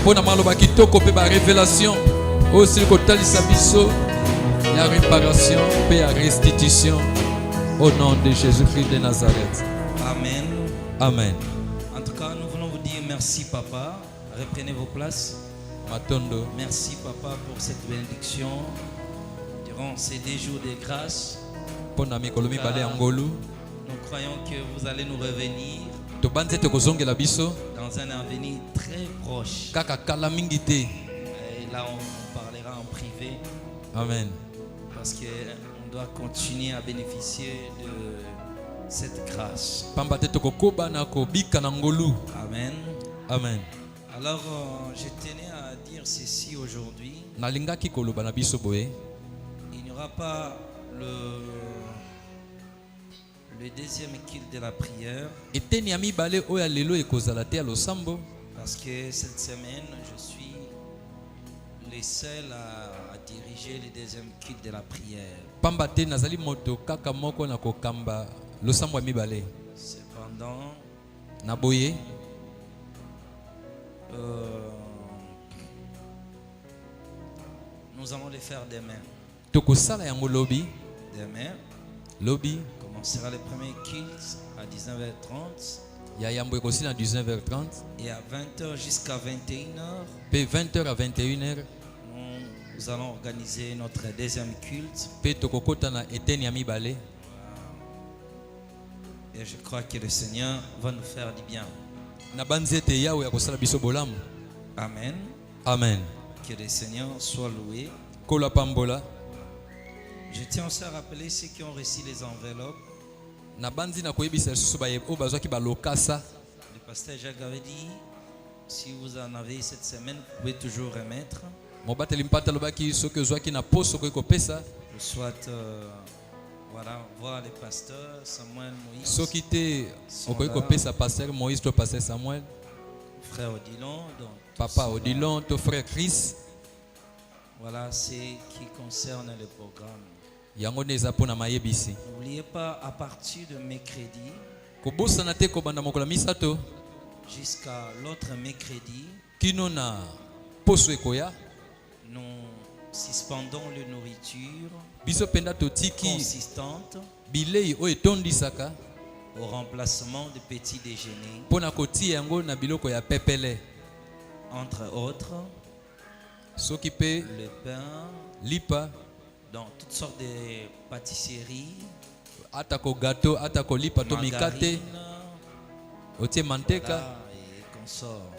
Pona maloba kitoko pe ba révélation. Aussi kotalisa biso. Ya réparation pe ya restitution. Au nom de Jésus-Christ de Nazareth. Amen. Amen. En tout cas, nous voulons vous dire merci, papa. Reprenez vos places. Matondo. Merci, papa, pour cette bénédiction durant ces 10 jours de grâce. Pona mikolo mibale ya ngolu. Nous croyons que vous allez nous revenir Tobanze te kozongela biso dans un avenir très proche. kaka kala mingi te. Et là, on parlera en privé Amen. parce qu'on doit continuer à bénéficier de cette grâce. Pamba te tokokoba na kobika na ngolu. Amen. Amen. Alors, je tenais à dire ceci aujourd'hui. Nalingaki koloba na biso boye. Il n'y aura pas le deuxième culte de la prière Eteni ya mibale oyo ya lelo ekozala te ya losambo. parce que cette semaine, je suis le seul à diriger le deuxième culte de la prière. Pamba te nazali moto kaka moko na kokamba losambo ya mibale. Cependant, Na boye nous allons le faire demain. tokosala yango lobi. Demain, Lobi commencera le premier culte à 19h30 ya yambo ekosila na 19h30 et à 20h jusqu'à 21h, pe 20h à 21h nous allons organiser notre deuxième culte. pe tokokota na eteni ya mibale. Et je crois que le Seigneur va nous faire du bien. Na banzete yawe ya kosala biso bolamu. Amen. Amen. Que le Seigneur soit loué. Kola pambola. Je tiens aussi à rappeler ceux qui ont reçu les enveloppes. Na banzi na koyebisa lisusu baye o bazwaki balokasa. Le pasteur Jacques avait dit, si vous en avez cette semaine, vous pouvez toujours remettre. Mobateli mpata lobaki soki ozwaki na poso koki kopesa. Je souhaite voilà, voir les pasteurs, Samuel, Moïse, Soki te okoki kopesa pasteur Moïse to pasteur Samuel, frère Odilon. Donc, papa Odilon to frère Chris. voilà ce qui concerne le programme. Yango neza pona mayebisi. N'oubliez pas, à partir de mercredi Kobosana te kobanda mokolo misato jusqu'à l'autre mercredi, kino na poso ekoya. nous suspendons la nourriture Biso penda totiki consistante bilei oyo etondisaka au remplacement du petit déjeuner, pona kotia yango na biloko ya pepele. entre autres Soki pe le pain, lipa donc toutes sortes de pâtisseries, atako gâteau atako lipa to mikate margarine, otie manteka voilà, et consorts.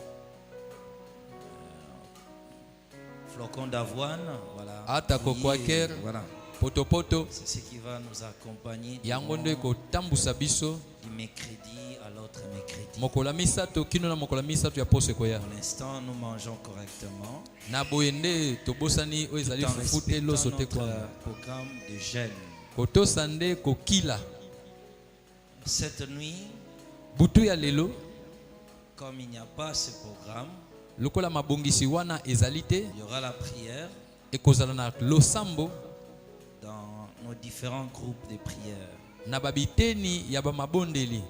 Flocons d'avoine, voilà. Atako Bouillie, quaker. voilà. potopoto C'est ce qui va nous accompagner yango durant nde kotambusa biso du mercredi à l'autre mercredi. mokola misato kino na mokola misato ya poso ekoya. Pour l'instant, nous mangeons correctement. Na boye nde tobosani oyo ezali Tout en fufu te respectant loso te notre kwa programme de jeûne. kotosa nde kokila. Cette nuit, Butu ya lelo comme il n'y a pas ce programme, lokola mabongisi wana ezali te il y aura la prière ekozala na losambo dans nos différents groupes de prière. na babiteni ya bamabondeli.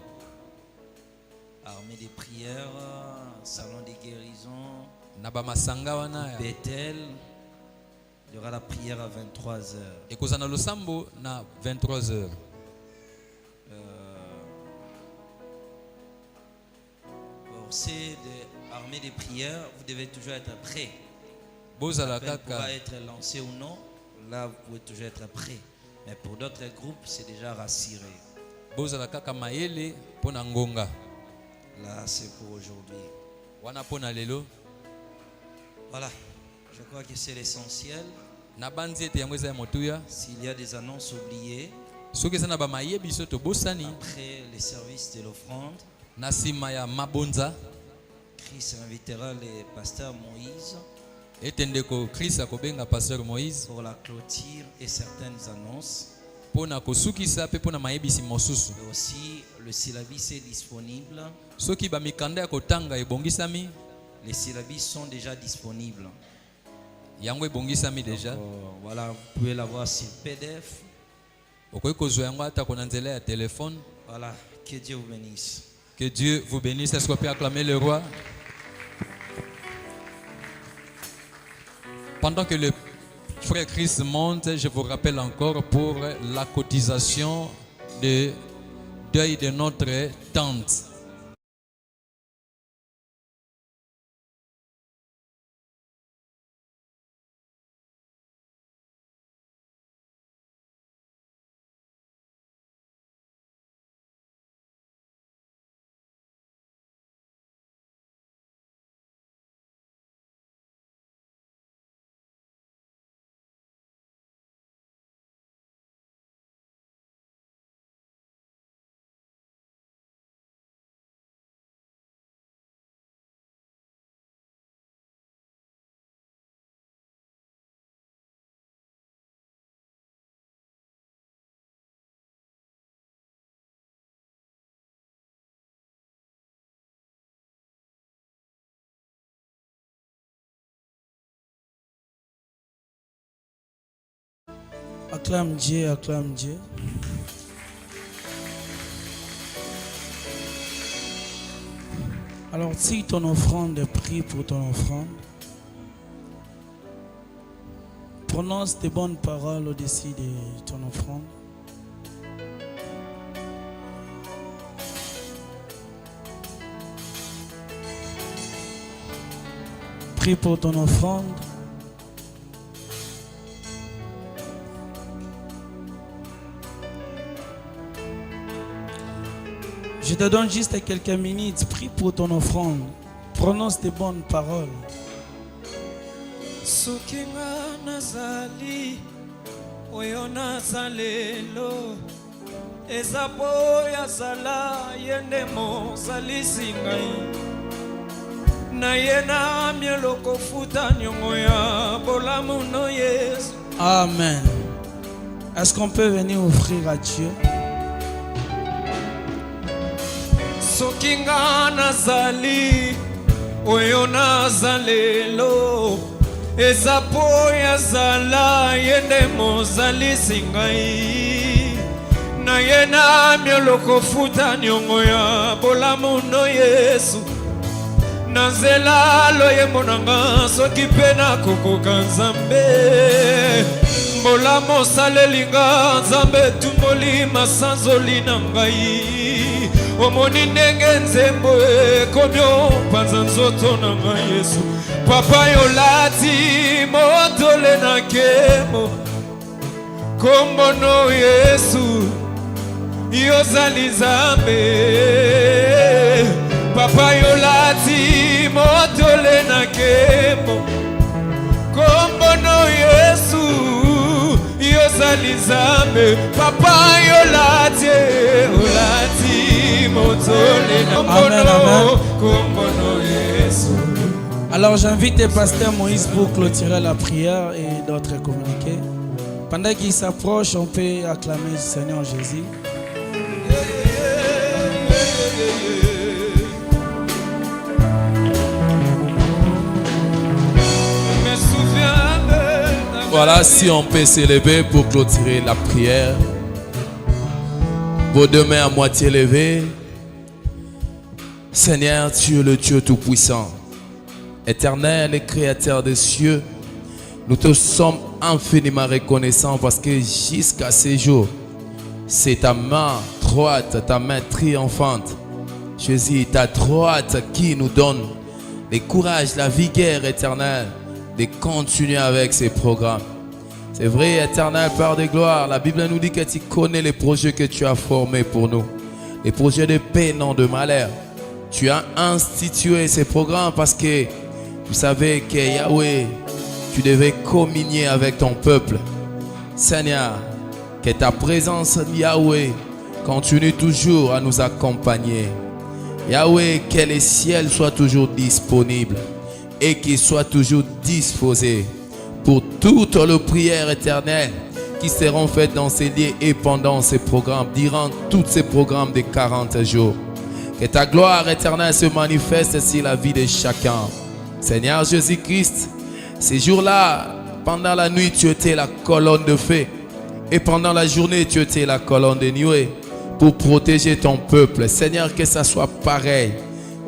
Armée de prière, salon de guérison, Na bamasanga wana ya Bethel. Il y aura la prière à 23h. ekozala na losambo na 23h. Pour ces armées de prière, vous devez toujours être prêt. Bozala L'appel kaka pourra être lancé ou non. Là, vous pouvez toujours être prêt. Mais pour d'autres groupes, c'est déjà rassuré. bozala kaka mayele pona ngonga. Là, c'est pour aujourd'hui. Wana pona lelo Voilà. Je crois que c'est l'essentiel. na banzi ete yango eza ya motuya. S'il y a des annonces oubliées, Soki eza na bamayebiso tobosani après les services de l'offrande, na nsima ya mabonza Christ invitera le pasteur Moïse ete ndeko Chris akobenga pasteur Moïse pour la clôture et certaines annonces. pona kosukisa pe pona mayebisi mosusu. Et aussi, le syllabus est disponible. Soki bamikanda ya kotanga ebongisami Les syllabus sont déjà disponibles. yango ebongisami deja. Voilà, vous pouvez l'avoir sur PDF. Okoki kozwa yango atako na nzela ya telefone. Voilà, que Dieu vous bénisse. Que Dieu vous bénisse. Est-ce qu'on peut acclamer le roi? Pendant que le frère Christ monte, je vous rappelle encore pour la cotisation de deuil de notre tante. Acclame Dieu, acclame Dieu. Alors, tire ton offrande, prie pour ton offrande. Prononce des bonnes paroles au-dessus de ton offrande. Prie pour ton offrande. Je te donne juste quelques minutes. Prie pour ton offrande. Prononce des bonnes paroles. Sokinga nazali oyo nazalelo ezapo yazala yende mozalisi ngai na yena mieloko futa nyongo ya bolamu no Yesu. Amen. Est-ce qu'on peut venir offrir à Dieu? Sokinga nazali oyo nazalelo ezapo yazala yende mozalisi ngai na yena mieloko futa nyongo ya bolamu no Yesu nazela loye monanga soki pe nakokoka Nzambe mbolamu osalelinga Nzambe tumboli masanzoli na ngai omoni ndenge nzembo ekomi opanza nzoto na ngai Yesu papa yolati motole na nkemo kombo no Yesu yozali Nzambe papa yolati motole na nkemo kombo no Yesu yozali Nzambe papa yolati motole na kombo no Yesu. Alors j'invite le pasteur Moïse pour clôturer la prière et d'autres communiqués. Pendant qu'il s'approche, on peut acclamer le Seigneur Jésus. Voilà, si on peut s'élever pour clôturer la prière. Vos deux mains à moitié levées. Seigneur, tu es le Dieu Tout-Puissant, éternel et créateur des cieux. Nous te sommes infiniment reconnaissants parce que jusqu'à ce jour, c'est ta main droite, ta main triomphante, Jésus, ta droite qui nous donne le courage, la vigueur éternelle de continuer avec ces programmes. C'est vrai, éternel Père de gloire, la Bible nous dit que tu connais les projets que tu as formés pour nous. Les projets de paix, non de malheur. Tu as institué ces programmes parce que tu savais que Yahweh, tu devais communier avec ton peuple. Seigneur, que ta présence, Yahweh, continue toujours à nous accompagner. Yahweh, que les ciels soient toujours disponibles et qu'ils soient toujours disposés pour toutes les prières éternelles qui seront faites dans ces lieux et pendant ces programmes, durant tous ces programmes de 40 jours. Que ta gloire éternelle se manifeste sur la vie de chacun. Seigneur Jésus-Christ, ces jours-là, pendant la nuit, tu étais la colonne de feu. Et pendant la journée, tu étais la colonne de nuée pour protéger ton peuple. Seigneur, que ça soit pareil.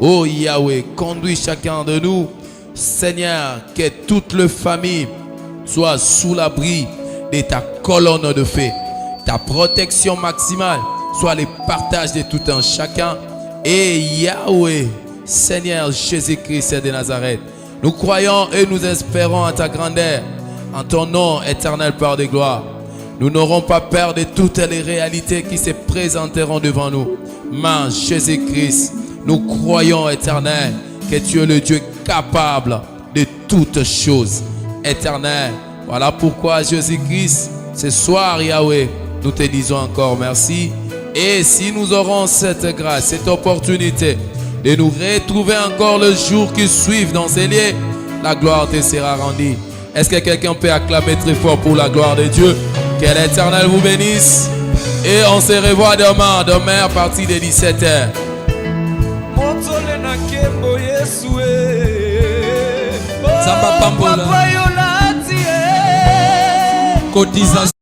Oh Yahweh, conduis chacun de nous. Seigneur, que toute la famille soit sous l'abri de ta colonne de feu. Ta protection maximale soit le partage de tout un chacun. Et Yahweh, Seigneur Jésus-Christ de Nazareth, nous croyons et nous espérons en ta grandeur, en ton nom éternel Père de gloire. Nous n'aurons pas peur de toutes les réalités qui se présenteront devant nous. Mais Jésus-Christ, nous croyons éternel que tu es le Dieu capable de toutes choses. Éternel, voilà pourquoi Jésus-Christ, ce soir Yahweh, nous te disons encore merci. Et si nous aurons cette grâce, cette opportunité de nous retrouver encore le jour qui suit dans ces lieux, la gloire te sera rendue. Est-ce que quelqu'un peut acclamer très fort pour la gloire de Dieu? Que l'Éternel vous bénisse. Et on se revoit demain à partir de 17h. Cotisation.